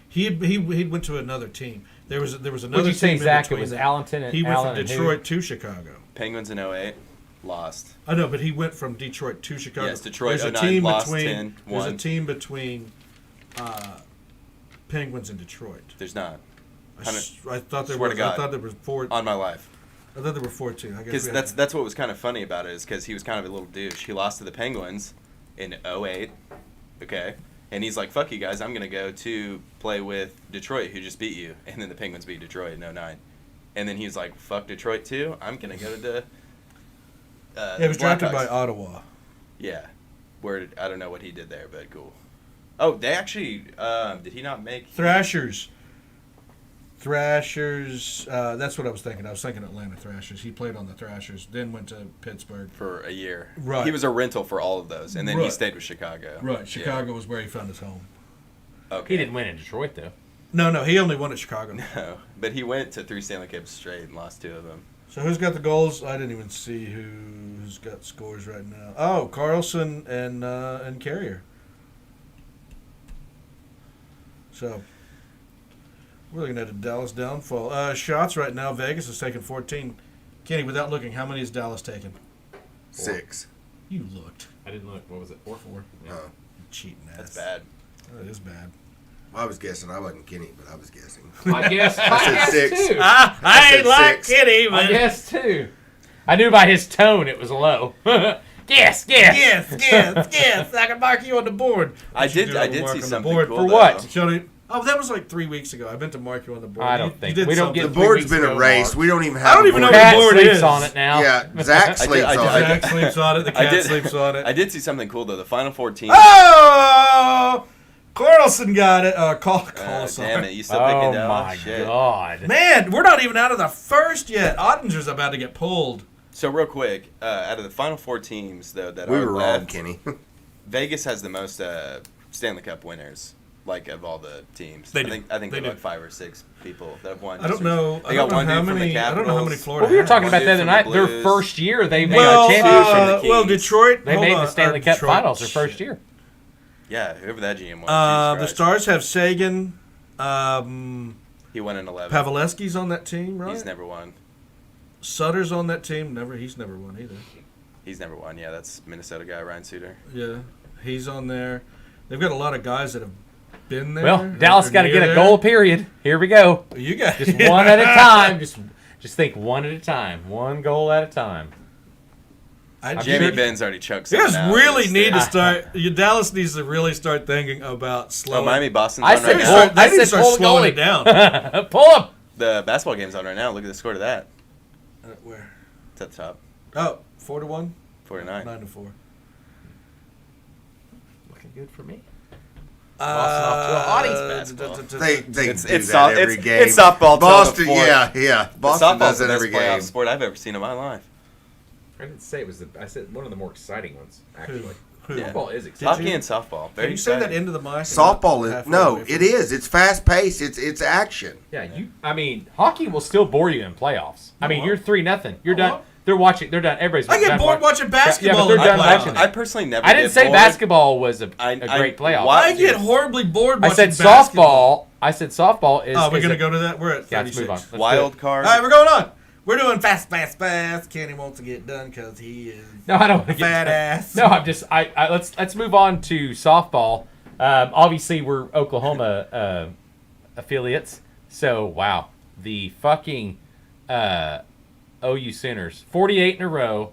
He went to another team. There was another. Would you say team in Zach? It between was that. Allenton and He went Allen from and who? Detroit to Chicago. Penguins in 08, lost. I know, but he went from Detroit to Chicago. Yes, Detroit, There's a 09, team lost, between. 10, There's a won. team between Penguins and Detroit. There's not. I thought there Swear was. to God. I thought there was four. On my life. I thought there were 14. I guess Because that's what was kind of funny about it is because he was kind of a little douche. He lost to the Penguins in 08, okay? And he's like, fuck you guys, I'm going to go to play with Detroit, who just beat you. And then the Penguins beat Detroit in 09. And then he was like, fuck Detroit too, I'm going to go to Yeah, he was drafted by Blackhawks. Ottawa. Yeah. Where I don't know what he did there, but cool. Oh, they actually, did he not make... Thrashers. That's what I was thinking. I was thinking Atlanta Thrashers. He played on the Thrashers, then went to Pittsburgh. For a year. Right. He was a rental for all of those, and then he Right. stayed with Chicago. Right. Chicago was where he found his home. Yeah. Okay. He didn't win in Detroit though. No, he only won at Chicago. No, but he went to 3 Stanley Cups straight and lost 2 of them. So who's got the goals? I didn't even see who's got scores right now. Oh, Carlson and Carrier. So we're looking at a Dallas downfall. Shots right now. Vegas is taking 14. Kenny, without looking, how many is Dallas taking? 6. You looked. I didn't look. What was it? 4-4. Yeah. Oh. You cheating ass. That's bad. That is bad. I was guessing. I wasn't Kenny, but I was guessing. I guess. said I guess 6. too. I ain't like Kenny, I guess too. I knew by his tone it was low. Yes. Yes. I can mark you on the board. I What you did do, I will did mark see on the something board. cool, For though. what? Showed Oh, that was like 3 weeks ago. I meant to mark you on the board. I don't You think did we don't something. get The 3 board's weeks been ago, erased. Mark. We don't even have. I don't a even know board. what Cat the board sleeps is. on it now. Yeah, Zach sleeps I on did- it. Jack sleeps on it. The I cat did- sleeps on it. I did see something cool though. The Final Four teams. Oh! Carlson got it. Carlson. Damn it! You still picking Oh down? my Shit. God. Man, we're not even out of the first yet. Ottinger's about to get pulled. So real quick, out of the Final Four teams though that We are were wrong, left, Kenny. Vegas has the most Stanley Cup winners. Like of all the teams, They I do. think They there are do. like 5 or 6 people that have won. I don't know. They got one dude from the I don't know how many Capitals. Florida. Well, we were has. talking about dude that the from other the night. Their Blues. first year, they made Well, a championship. from the well, Kings. Detroit. They hold made on, the Stanley Cup Detroit. Finals their first year. Yeah, whoever that GM was. The Jesus Christ. Stars have Sagan. He won in 11. Pavelski's on that team, right? He's never won. Sutter's on that team. He's never won either. He's never won. Yeah, that's Minnesota guy Ryan Suter. Yeah, he's on there. They've got a lot of guys that have been there. Well, Dallas or got to near get a there. goal. Period. Here we go. You got Just one at a time. Just Just think one at a time, one goal at a time. Jamie Ben's already chucked You something guys out. really need to start. Dallas needs to really start thinking about slowing. Miami Boston's I on said right pull- now. They need to start pull the slowing goalie. it down. Pull him. The basketball game's on right now. Look at the score to that. Where? It's at the top. Oh, 4-1? 49. 9-4. Looking good for me. Boston off to a hotties basketball. They It's do it's, that soft, every it's, game. it's softball. till Boston, the fourth. yeah. But Boston does softball's it the every best playoff game. sport I've ever seen in my life. I didn't say it was I said one of the more exciting ones, actually. Who? Yeah. Football is exciting. Hockey and softball. Very Can you say that exciting. into the mic? Softball is Halfway no, away from it is. It's fast paced. It's action. Yeah, hockey will still bore you in playoffs. I mean, No. you're 3-0. You're No. done. They're watching. They're done. Everybody's. I get done bored watching basketball. but they're in done playoffs. watching I it. personally never. I didn't get say bored. basketball was a I- great playoff. why- I get horribly bored I watching said basketball. softball. I said softball is. Oh, we're is going to a- go to that? We're at Yeah, 36. let's move on. Let's do Wild it. card. All right, we're going on. We're doing fast. Kenny wants to get done because he is No, I don't want to a get fat ass. No, I'm just. Let's move on to softball. Obviously, we're Oklahoma affiliates. So wow, the fucking OU Sooners, 48 in a row.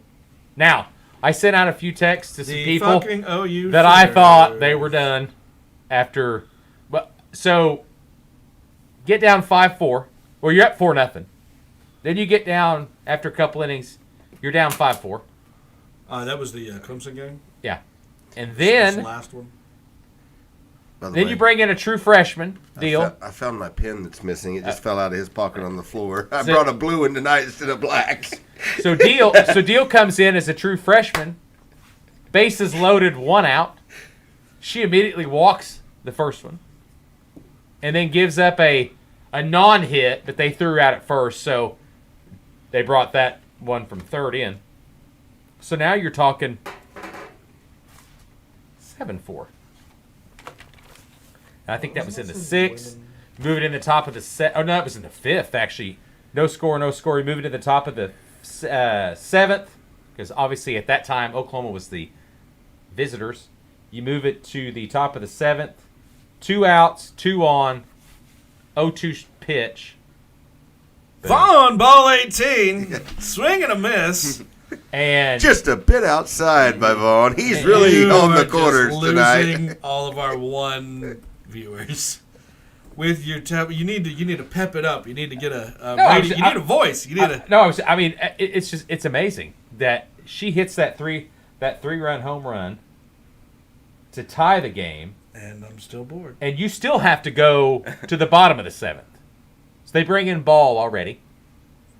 Now, I sent out a few texts to some The people fucking OU that I Sooners. thought they were done after. But so get down 5-4. Well, you're up 4-0. Then you get down after a couple innings. You're down 5-4. That was the Clemson game. Yeah, and This then last one. By the then way, you bring in a true freshman deal. I found my pen that's missing. It just fell out of his pocket on the floor. I So- brought a blue one tonight instead of black. So Deal comes in as a true freshman. Bases loaded, one out. She immediately walks the first one, and then gives up a non-hit that they threw out at first. So they brought that one from third in. So now you're talking 7-4. I think that was in the sixth. Move it in the top of the set. Oh no, it was in the fifth actually. No score. You move it to the top of the seventh, because obviously at that time Oklahoma was the visitors. You move it to the top of the seventh. 2 outs, 2 on, 0-2 pitch. Vaughn, ball 18. Swing and a miss. And Just a bit outside by Vaughn. He's really You on are the just corners tonight. losing all of our one viewers. With your you need to pep it up. You need to get you need a voice. You need a it's amazing that she hits that three-run home run to tie the game, and I'm still bored. and you still have to go to the bottom of the seventh. So they bring in Ball already,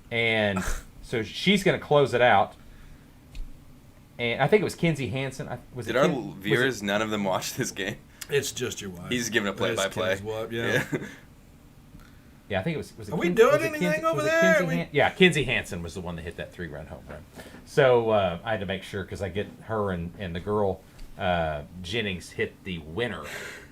and so she's going to close it out. And I think it was Kinsey Hansen. Did our viewers, none of them watch this game? It's just your wife. He's giving a play-by-play. Ken's wife, yeah. Yeah, I think it was. Are we doing anything over there? Yeah, Kinsey Hansen was the one that hit that 3-run home run. So I had to make sure because I get her and the girl Jennings hit the winner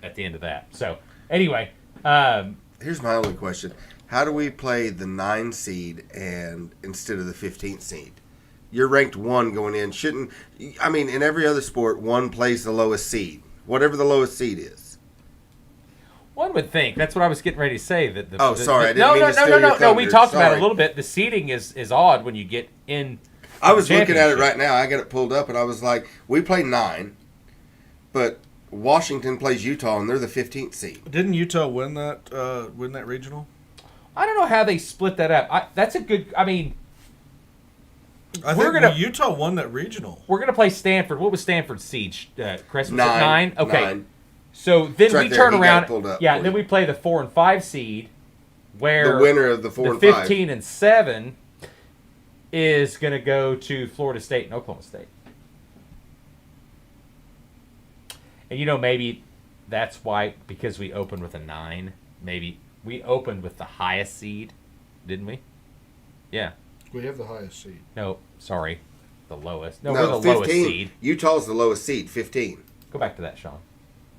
at the end of that. So anyway, Here's my only question. How do we play the 9 seed and instead of the 15th seed? You're ranked 1 going in. In every other sport, 1 plays the lowest seed. Whatever the lowest seed is. one would think that's what I was getting ready to say. That Sorry, I didn't mean to steal your no. We thunder. talked about it Sorry. a little bit. The seating is odd when you get in. I was looking at it championship. right now. I got it pulled up, and I was like, we play 9, but Washington plays Utah, and they're the 15th seed. Didn't Utah win that regional? I don't know how they split that up. That's a good. I mean, I We're think gonna- Utah won that regional. we're gonna play Stanford. What was Stanford's seed? Chris, was it 9. 9? Okay. 9. So then It's right we there. turn He got around. it pulled up Yeah, for then you. we play the 4 and 5 seed, where The winner of the 4 the and 5. 15 and 7 is going to go to Florida State and Oklahoma State. And maybe that's why, because we opened with a 9, maybe we opened with the highest seed, didn't we? Yeah. We have the highest seed. No, sorry. The lowest. No, we're the 15. lowest seed. Utah's the lowest seed, 15. Go back to that, Sean.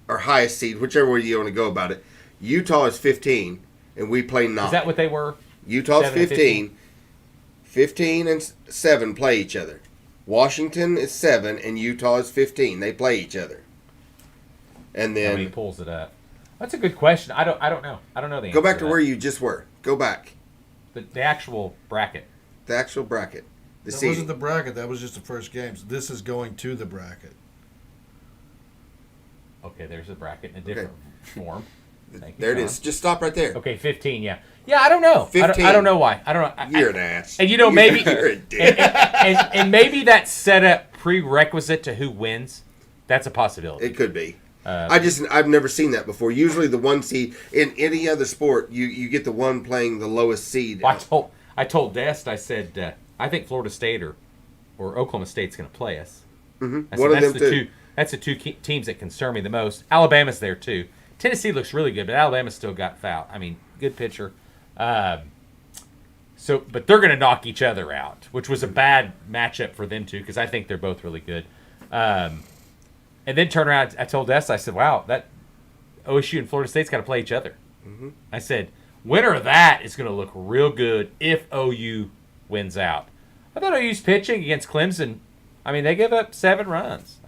Or highest seed, whichever way you want to go about it. Utah is 15, and we play 9. Is that what they were? Utah's 7 and 15. 15 and 7 play each other. Washington is 7, and Utah is 15. They play each other. And How many then pulls it up? That's a good question. I don't know. I don't know the answer. go back to that. where you just were. Go back. The actual bracket. The actual bracket. The That seeding. wasn't the bracket. That was just the first games. This is going to the bracket. Okay, there's a bracket in a different form. Thank you, There it Sean. is. Just stop right there. Okay, 15. Yeah. Yeah, I don't know. 15. I don't know why. I don't know. You're an ass. And maybe You're a dick. and maybe that's set up prerequisite to who wins. That's a possibility. It could be. I've never seen that before. Usually the one seed in any other sport, you get the one playing the lowest seed. Well, I told Dest, I said, I think Florida State or Oklahoma State's going to play us. Mm-hmm. I One said, of them too. That's the two teams that concern me the most. Alabama's there too. Tennessee looks really good, but Alabama's still got foul. I mean, good pitcher. But they're going to knock each other out, which was a bad matchup for them two because I think they're both really good. And then turn around, I told Des, I said, wow, that OSU and Florida State's got to play each other. Mm-hmm. I said, winner of that is going to look real good if OU wins out. I thought OU's pitching against Clemson, I mean, they gave up 7 runs.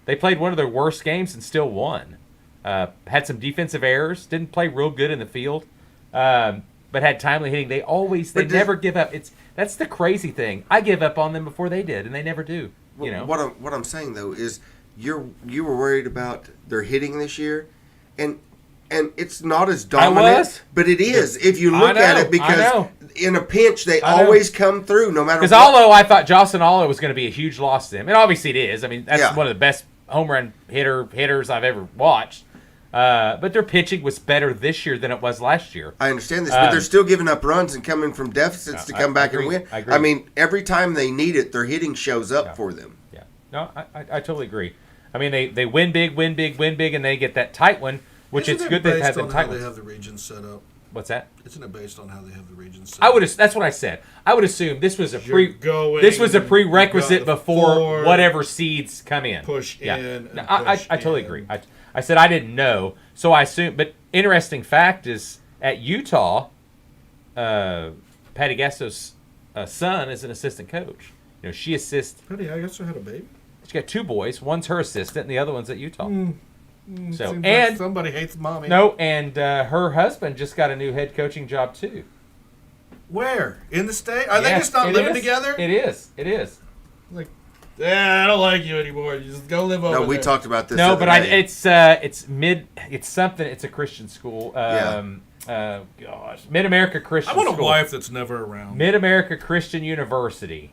They played one of their worst games and still won. Had some defensive errors, didn't play real good in the field, but had timely hitting. They never give up. That's the crazy thing. I give up on them before they did, and they never do. You know what I'm saying though is you were worried about their hitting this year, and it's not as dominant, but it is if you look at it because in a pinch they always come through no matter what. Because although I thought Jocelyn Allo was going to be a huge loss to them, and obviously it is. I mean that's one of the best home run hitters I've ever watched. But their pitching was better this year than it was last year. I understand this, but they're still giving up runs and coming from deficits to come back and win. I agree. I mean, every time they need it, their hitting shows up for them. Yeah. No, I totally agree. I mean, they win big, and they get that tight one, which it's good they've had them tight ones. They have the regions set up. What's that? Isn't it based on how they have the regions set up? That's what I said. I would assume this was a prerequisite before whatever seeds come in. Push in. No, I totally agree. I said I didn't know, so I assumed. But interesting fact is at Utah, Patty Gasso's son is an assistant coach. You know, she assists. Patty Gasso had a baby. She got 2 boys. One's her assistant, and the other one's at Utah. So Seems and like somebody hates mommy. no, and her husband just got a new head coaching job too. Where in the state? Are they just not living together? It is. Like, I don't like you anymore. You just go live over there. No, we talked about this. No, the but other day. it's something. It's a Christian school. Mid America Christian. I want a School. wife that's never around. Mid America Christian University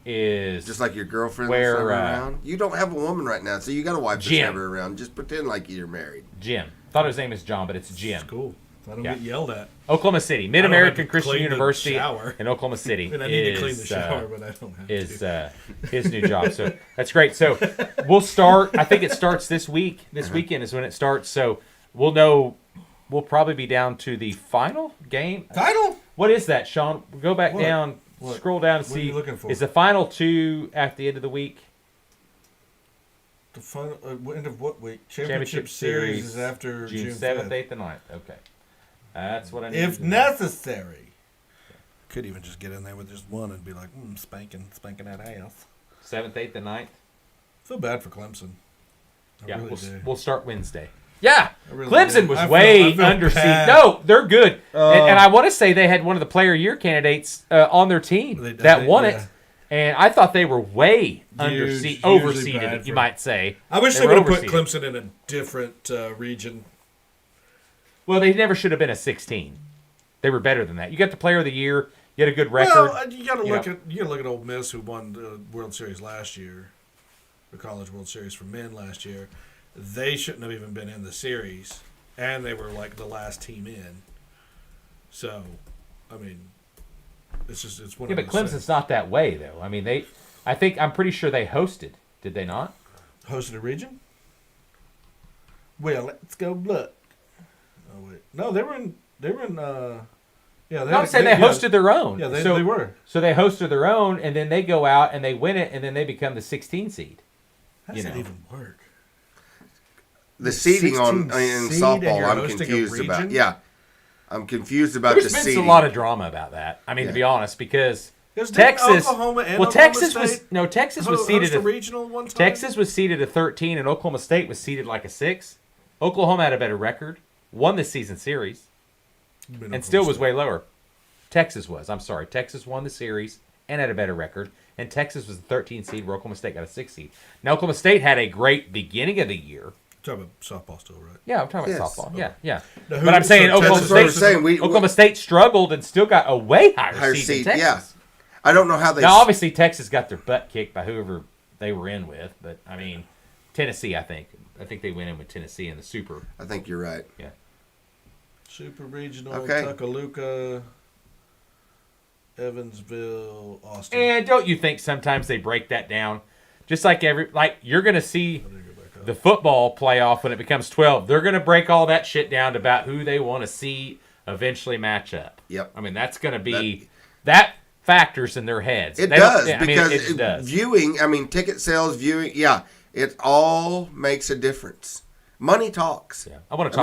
is just like your girlfriend where, that's never around. You don't have a woman right now, so you got a wife that's Jim. never around. Just pretend like you're married. Jim. Thought his name is John, but it's Jim. It's cool. I don't get yelled at. Oklahoma City, Mid American Christian clean the University shower. in Oklahoma City. I need to clean the shower, but I don't have to. His new job. So that's great. So we'll start. I think it starts this week. This weekend is when it starts. So we'll know. We'll probably be down to the final game. Final? What is that, Sean? Go back down. What? Scroll down and What see. are you looking for? Is the final 2 at the end of the week? The final end of what week? Championship series series is after June 7th, 8th, and 9th. Okay. That's what I need. If necessary. Could even just get in there with just one and be like, spanking that ass. 7th, 8th, and 9th? Feel bad for Clemson. I really do. We'll start Wednesday. Yeah, really Clemson do. was I way feel underseeded. bad. No, they're good. And I want to say they had one of the player of the year candidates on their team that won it. And I thought they were way overseeded, you might say. I wish they would have put Clemson in a different region. Well, they never should have been a 16. They were better than that. You got the player of the year. You had a good record. Well, you got to look at Ole Miss, who won the World Series last year, the College World Series for men last year. They shouldn't have even been in the series, and they were like the last team in. So, I mean, it's one. Yeah, but Clemson's not that way though. I mean, I'm pretty sure they hosted. Did they not? Hosted a region? Well, let's go look. Oh wait, no, they were in. Yeah, I'm saying they hosted their own. Yeah, they were. So they hosted their own, and then they go out and they win it, and then they become the 16 seed. How does that even work? The seeding in softball, I'm confused about. Yeah, I'm confused about the seeding. There's been a lot of drama about that. I mean, to be honest, because Texas, Texas was seeded a regional one time? Texas was seeded a 13, and Oklahoma State was seeded like a 6. Oklahoma had a better record, won the season series, and still was way lower. Texas was. I'm sorry. Texas won the series and had a better record. And Texas was the 13th seed, where Oklahoma State got a 6th seed. Now, Oklahoma State had a great beginning of the year. Talking about softball still, right? Yeah, I'm talking about Yes. softball. Yeah, yeah. Now, But I'm saying Oklahoma State struggled and still got a way higher seed than Texas. Yeah. I don't know how they. Now, obviously, Texas got their butt kicked by whoever they were in with. But, I mean, Tennessee, I think. I think they went in with Tennessee in the Super. I think you're right. Yeah. Super Regional, Okay. Tuckalooka, Evansville, Austin. And don't you think sometimes they break that down? Just like you're going to see the football playoff when it becomes 12. They're going to break all that shit down to about who they want to see eventually match up. Yep. I mean, that's going to be that factors in their heads. It They does don't- I mean, because it does. viewing. I mean, ticket sales, viewing. Yeah, it all makes a difference. Money talks. Yeah. I want to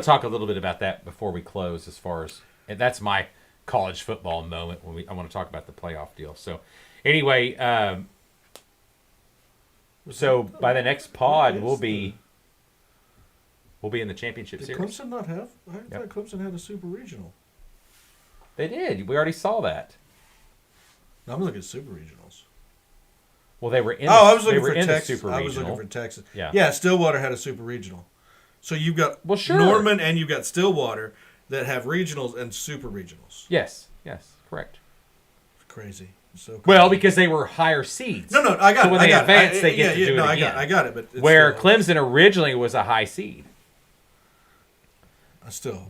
talk a little bit about that before we close. As far as and that's my college football moment when I want to talk about the playoff deal. So, anyway, so by the next pod we'll be in the championship Did series. Clemson not have? I thought Clemson had a Super Regional. They did. We already saw that. No, I'm looking at Super Regionals. Well, they were in. I was looking they were for in Texas. the Super I was Regional. looking for Texas. Yeah. Yeah, Stillwater had a Super Regional. So you've got Sure. Norman and you've got Stillwater that have regionals and Super Regionals. Yes, correct. Crazy. So crazy. Well, because they were higher seeds. No, I got so it. when I they got advance, it. they get to do it again. I got it. But it's where still, Clemson originally was a high seed.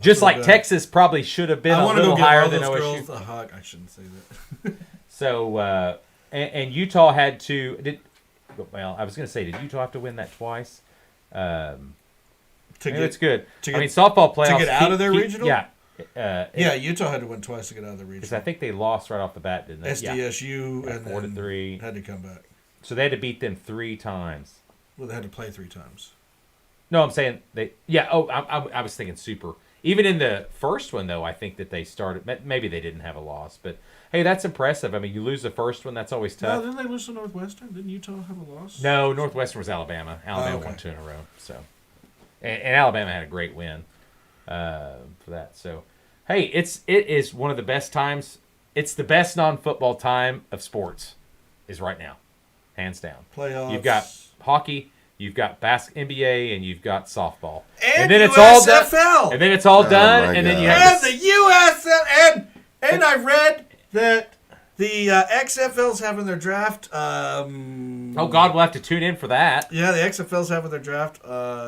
Just I like feel bad. Texas probably should have been I a want to little go give higher all than those OSU. girls a hug. I shouldn't say that. So, and Utah had to. Well, I was going to say, did Utah have to win that twice? It's good. I mean, softball playoffs to get out of their regional. Yeah. Yeah, Utah had to win twice to get out of the regional. Because I think they lost right off the bat, didn't they? SDSU Yeah. and 4-3 had to come back. So they had to beat them 3 times. Well, they had to play 3 times. No, I'm saying they. Yeah. Oh, I was thinking Super. Even in the first one, though, I think that they started. Maybe they didn't have a loss, but hey, that's impressive. I mean, you lose the first one, that's always No, tough. didn't they lose to Northwestern? Didn't Utah have a loss? No, Northwestern was Alabama. Alabama okay. won 2 in a row. So, and Alabama had a great win for that. So, hey, it is one of the best times. It's the best non-football time of sports, is right now, hands down. Playoffs. You've got hockey, you've got NBA, and you've got softball, And then it's USFL. all done. And then it's all done, my and then you God. have And the USFL. And I read that the XFL's having their draft. oh God, we'll have to tune in for that. Yeah, the XFL's having their draft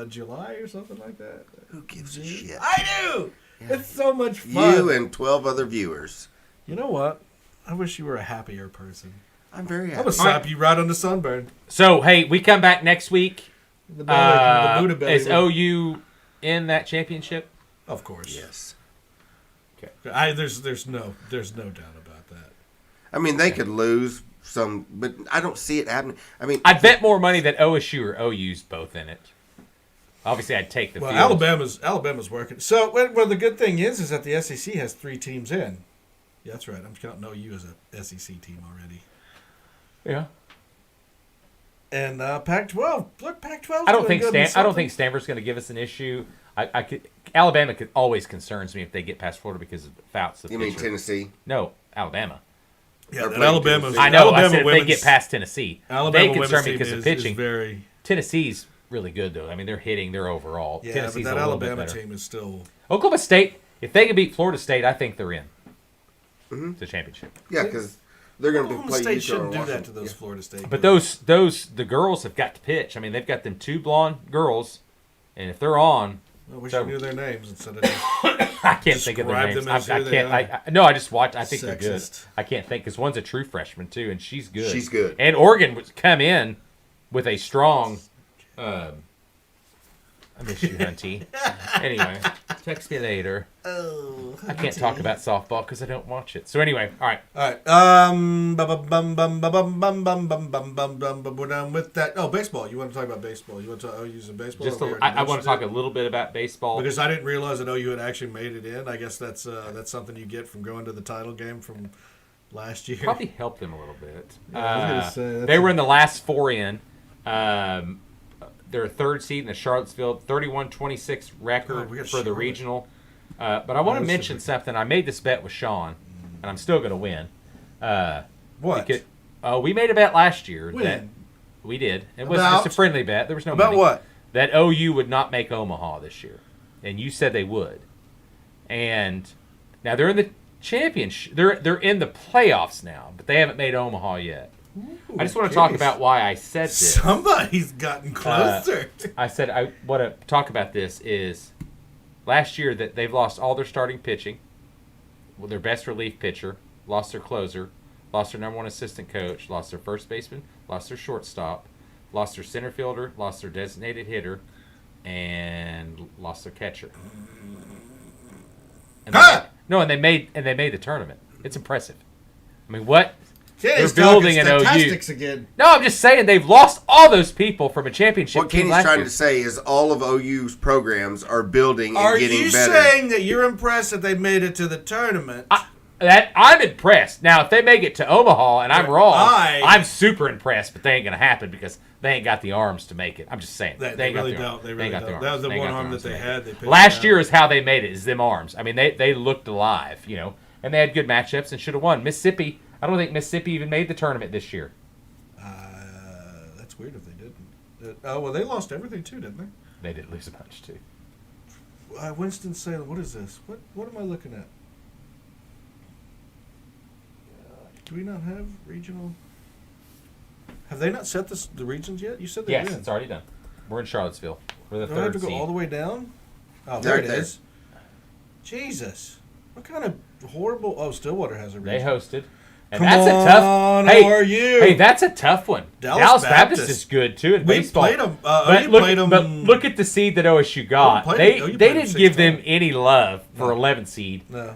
July or something like that. Who gives a shit? I do. Yeah. It's so much fun. You and 12 other viewers. You know what? I wish you were a happier person. I'm very I'm happy. gonna slap you right on the sunburn. So hey, we come back next week. The Buddha belly. Is OU in that championship? Of course. Yes. There's no doubt about that. I mean, they could lose some, but I don't see it happening. I mean, I'd bet more money that OSU or OU's both in it. Obviously, I'd take the Well, field. Alabama's working. So, well, the good thing is that the SEC has 3 teams in. Yeah, that's right. I'm counting OU as a SEC team already. Yeah. And Pac-12. Look, Pac-12. I don't think Stanford's going to give us an issue. Alabama always concerns me if they get past Florida because of Fouts. you mean Tennessee? No, Alabama. Yeah, They're that playing Alabama's. Tennessee. I know. Alabama I said if they women's- get past Tennessee, Alabama they concern women's me team because of is pitching. very. Tennessee's really good though. I mean, they're hitting. They're overall. Yeah, Tennessee's but that a little bit Alabama better. team is still. Oklahoma State, if they can beat Florida State, I think they're in the championship. Yeah, because they're going to Oklahoma play State Utah or shouldn't do that Washington. to those Yeah. Florida State. But girls. the girls have got to pitch. I mean, they've got them 2 blonde girls, and if they're on, I wish so- you knew their names instead of. I can't think of their Describe names. them as I who they can't. are. No, I just watched. I think they're good. Sexist. I can't think because one's a true freshman too, and she's good. She's good. And Oregon would come in with a strong. I miss you, Hunty. Anyway, text me later. Oh, I can't talk about softball because I don't watch it. So anyway, all right. All right. We're done with that. Oh, baseball. You want to talk about baseball? You want to use a baseball? Just Or we I already want to talk a mentioned little bit about baseball. it? Because I didn't realize that OU had actually made it in. I guess that's something you get from going to the title game from last year. Probably helped them a little bit. Yeah, I was gonna say, that's they were in the last 4 in. They're a 3rd seed in the Charlottesville 31-26 record Oh, we got for the Charlotte. regional. But I want to That's mention something. I made this bet with Sean. and I'm still going to win. What? We made a bet last year. When? That we did. It was About? just a friendly bet. There was no About money. what? That OU would not make Omaha this year, and you said they would. And now they're in the championship. They're in the playoffs now, but they haven't made Omaha yet. Ooh, I just want to talk jeez. about why I said this. Somebody's gotten closer. I said I want to talk about this is last year that they've lost all their starting pitching, well, their best relief pitcher, lost their closer, lost their number one assistant coach, lost their first baseman, lost their shortstop, lost their center fielder, lost their designated hitter, and lost their catcher. And they made the tournament. It's impressive. I mean, what? Kenny's They're building an OU. statistics again. No, I'm just saying they've lost all those people from a championship What team Kenny's last trying year. to say is all of OU's programs are building and Are getting you better. saying that you're impressed that they made it to the tournament? I'm impressed. Now, if they make it to Omaha and I'm wrong, I'm super impressed, but they ain't going to happen because they ain't got the arms to make it. I'm just saying. They ain't got really the arms. don't. They really ain't got the don't. arms. That was the They ain't one got the arm arms that to they make had. it. They pitched Last out. year is how they made it, is them arms. I mean, they looked alive, you know, and they had good matchups and should have won. Mississippi, I don't think Mississippi even made the tournament this year. That's weird if they didn't. Well, they lost everything too, didn't they? They did lose a bunch, too. Winston-Salem. What is this? What am I looking at? Do we not have regional? Have they not set the regions yet? You said they Yes, did. it's already done. We're in Charlottesville. We're the Do I have third to go seed. all the way down? Oh, There there it it is. Jesus. What kind of horrible... Oh, Stillwater has a region. They hosted. And Come that's on, a tough. Hey, how are you? Hey, that's a tough one. Dallas Baptist Baptist is good too in We baseball. played them. But look at the seed that OSU got. OU They played them didn't 6 give them times. any love for No. 11 seed. No.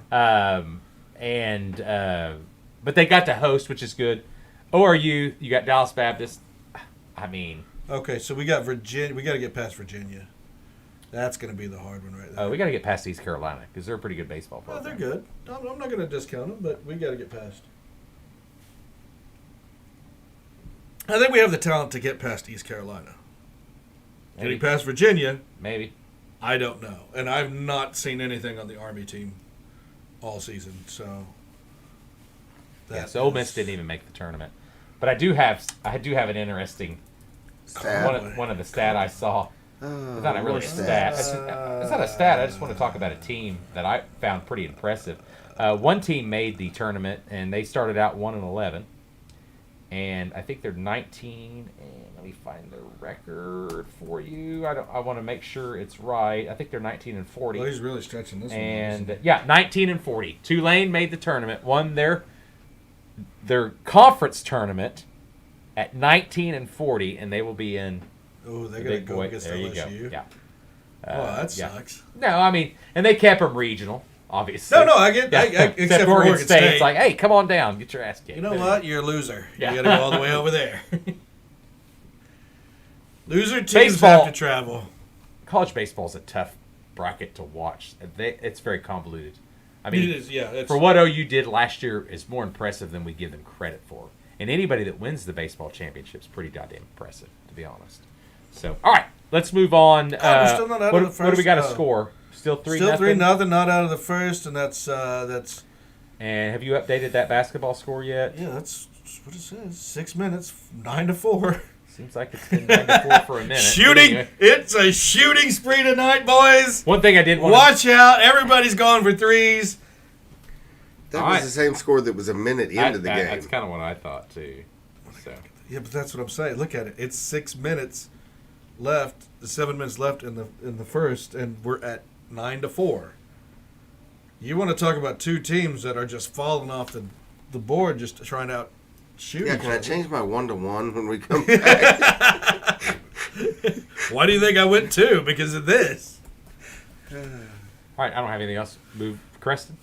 But they got to host, which is good. ORU, you got Dallas Baptist. I mean, Okay, so we got Virginia. We got to get past Virginia. That's going to be the hard one right there. we got to get past East Carolina because they're a pretty good baseball Oh, program. they're good. I'm not going to discount them, but we got to get past. I think we have the talent to get past East Carolina. Maybe. Getting past Virginia, Maybe. I don't know. And I've not seen anything on the Army team all season, so... So Ole Miss didn't even make the tournament. But I do have an interesting Stat. one of the stat I saw. It's not really a stat. It's not a stat. I just want to talk about a team that I found pretty impressive. One team made the tournament, and they started out 1-11, and I think they're 19. And let me find their record for you. I want to make sure it's right. I think they're 19-40. Well, he's really stretching this one. And 19-40. Tulane made the tournament, won their conference tournament at 19-40, and they will be in. Oh, they're the going to big go boy. against There you LSU. go. Yeah. Oh, that yeah. sucks. No, I mean, and they kept them regional, obviously. No, I get. Except for Oregon State. It's like, hey, come on down, get your ass kicked. You know what? You're a loser. Yeah. You got to go all the way over there. Loser teams Baseball. have to travel. College baseball is a tough bracket to watch. It's very convoluted. I mean, It is, yeah. It's, for what OU did last year is more impressive than we give them credit for. And anybody that wins the baseball championship is pretty goddamn impressive, to be honest. So, all right, let's move on. we're still not out what, of the what do we got to first, score? Still 3-0? Still 3-0, not out of the first, and that's And have you updated that basketball score yet? yeah, that's what it says. 6 minutes, 9-4. Seems like it's been 9-4 for a minute. Shooting! Anyway, It's a shooting spree tonight, boys. one thing I did want Watch out! Everybody's going for threes. That All was right. the same score that was a minute into the game. That's kind of what I thought too. So Yeah, but that's what I'm saying. Look at it. It's 6 minutes left. 7 minutes left in the first, and we're at 9-4. You want to talk about two teams that are just falling off the board, just trying out shooting. Yeah, can I change my 1-to-1 when we come back? Why do you think I went 2? Because of this. all right, I don't have anything else. Move, Creston.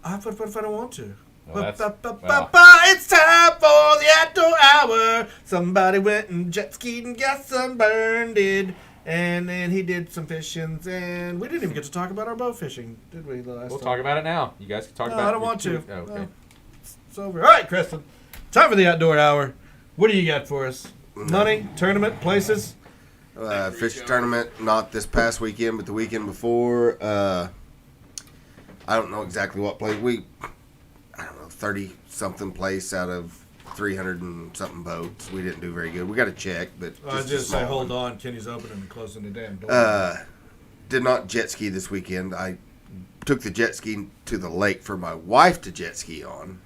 What if I don't want to? Well, It's time for the outdoor hour. Somebody went and jet skied and got sunburned. And then he did some fishing, and we didn't even get to talk about our bow fishing, did we? We'll talk about it now. You guys can talk No, about it. I don't want to. Oh, okay. No. It's over. All right, Kristen. Time for the outdoor hour. What do you got for us? Money, tournament, places? Fish tournament, not this past weekend, but the weekend before. I don't know exactly what place. I don't know, 30-something place out of 300 and something boats. We didn't do very good. We got to check, but I just, just a say, small hold one. on, Kenny's opening and closing the damn door. Did not jet ski this weekend. I took the jet ski to the lake for my wife to jet ski on.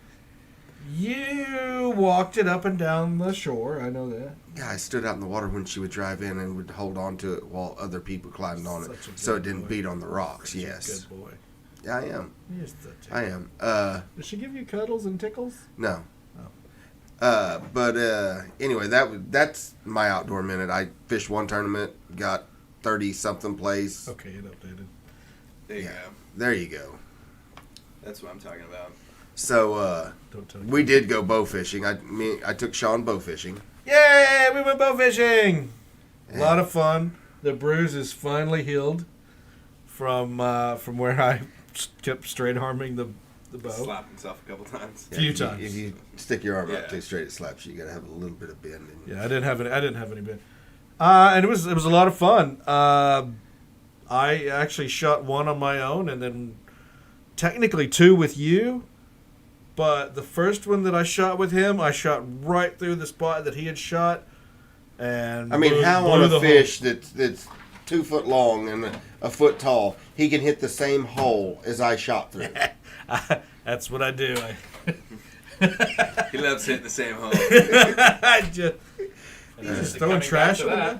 You walked it up and down the shore. I know that. Yeah, I stood out in the water when she would drive in and would hold on to it while other people climbed on Such a it, good so it didn't boy. beat on the rocks. Such a Yes, Good boy. yeah, I am. Here's the tickle. I am. Does she give you cuddles and tickles? No. Oh. But anyway, that's my outdoor minute. I fished one tournament, got 30-something place. Okay, it updated. There you Yeah. go. There you go. That's what I'm talking about. So Don't tell we did go bow fishing. I took Sean bow fishing. Yay! We went bow fishing. A Yeah. lot of fun. The bruise is finally healed from where I kept straight arming the bow. Slapped himself a couple times. Few if you- times. If you stick your arm Yeah. up too straight, it slaps you. You gotta have a little bit of bend. Yeah, I didn't have any bit. And it was a lot of fun. I actually shot one on my own, and then technically two with you. But the first one that I shot with him, I shot right through the spot that he had shot. And I mean, blew- how blew on a the fish that's 2 foot long and a foot tall, he can hit the same hole as I shot through? hole- That's what I do. He loves hitting the same hole. I just throwing trash on it.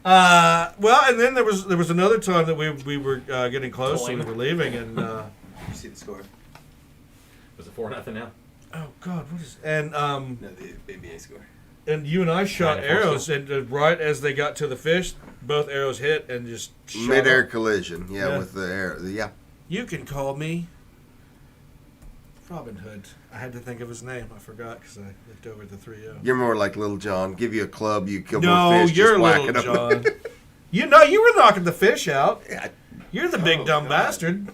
Well, and then there was another time that we were getting close and we were leaving, and You see the score? Was it 4-0 now? oh god, what is and No, the ABA score. and you and I shot 9-4 arrows, still. and right as they got to the fish, both arrows hit and just shot Mid-air up. collision, Yeah. with the air. Yeah. You can call me Robin Hood. I had to think of his name. I forgot because I looked over at the 3-0. You're more like Little John. Give you a club, you kill No, more fish. you're just whack Little it up. John. You were knocking the fish out. Yeah, You're the big Oh, dumb God. bastard.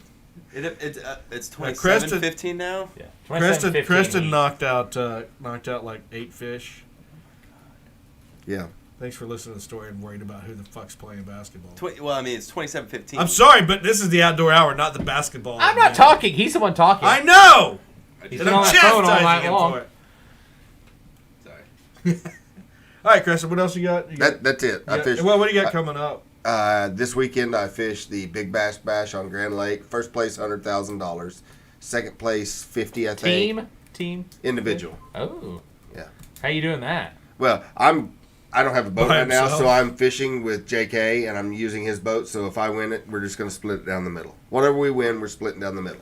It's Creston- 27-15 now. Yeah. Preston 27-15 knocked out like 8 fish. yeah. Thanks for listening to the story and worried about who the fuck's playing basketball. Well, I mean, it's 27-15. I'm sorry, but this is the outdoor hour, not the basketball. I'm not talking. He's the one talking. I know. He's And been on I'm that phone all chastising night him long. for it. Sorry. All right, Chris, what else you got? That's it. I fished. Well, what do you got coming up? This weekend, I fished the Big Bass Bash on Grand Lake. First place, $100,000. Second place, 50. I think. Team. Individual. Oh. Yeah. How you doing that? Well, I don't have a boat By right now, himself? so I'm fishing with JK, and I'm using his boat. So if I win it, we're just going to split it down the middle. Whatever we win, we're splitting down the middle.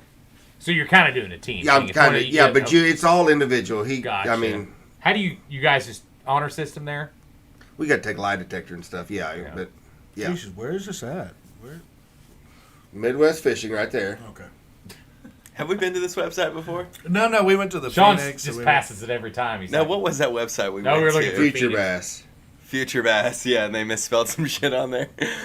So you're kind of doing a team. Yeah, I'm thing. It's kind one of. you Yeah, get- but it's all individual. Gotcha. I mean, how do you guys just honor system there? we got to take lie detector and stuff. Yeah, Yeah. but yeah, Jesus, where is this at? Where? Midwest fishing right there. Okay. Have we been to this website before? No, we went to the Sean Phoenix. just and we passes it every time. He's No, like, what was that website we No, went we were looking to? for- Future Phoenix. bass. Future Bass, yeah, and they misspelled some shit on there. That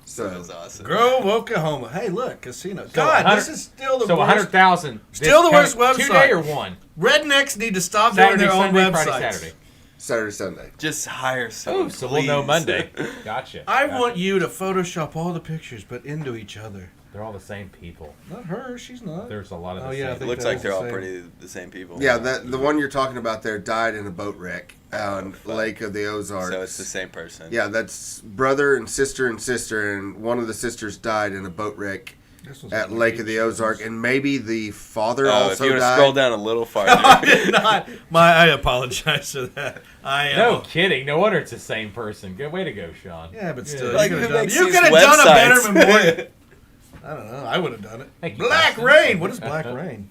So was awesome. Grove, Oklahoma. Hey, look, casino. So God, 100 this is still the so worst. 100,000. Still the worst website. 2 day or one? Rednecks need to stop Saturday, doing their own Sunday, websites. Friday, Saturday. Saturday, Sunday. Just hire someone, Oh, so we'll know please. Monday. Gotcha. I Gotcha. want you to Photoshop all the pictures, but into each other. They're all the same people. Not her. She's not. There's a lot of the Oh, yeah, I same. It think looks that like was they're the all same. pretty the same people. Yeah, the one you're talking about there died in a boat wreck on Lake of the Ozarks. So it's the same person. Yeah, that's brother and sister, and one of the sisters died in a boat wreck This one's at like Lake 8 of the Ozark, shows. and maybe the father Oh, if also you want to died. scroll down a little farther. I did not. I apologize for that. I am. No kidding. No wonder it's the same person. Good way to go, Sean. Yeah, but still, Like, you who could have makes done, these a better websites? memorial. I don't know. I would have done it. Thank you, Black Preston. Rain. What is Black Rain?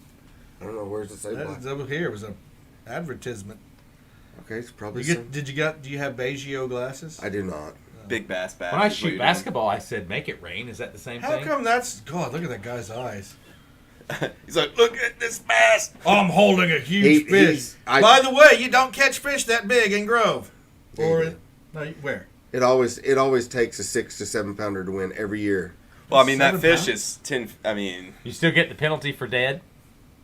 I don't know, where's it say black? That's over here. It was a advertisement. Okay, it's probably You some. get? Do you have Beigeo glasses? I do not. Big Bass Bash. When I is what shoot you're basketball, I said make it rain. Is that the same How thing? come that's God? Look at that guy's eyes. doing. He's like, look at this bass. I'm holding a huge fish. I- By the way, you don't catch fish that big in Grove. Yeah, Or you do. no, where? It always takes a 6 to 7 pounder to win every year. Well, I mean, that 7 fish pounds? is 10. I mean, You still get the penalty for dead?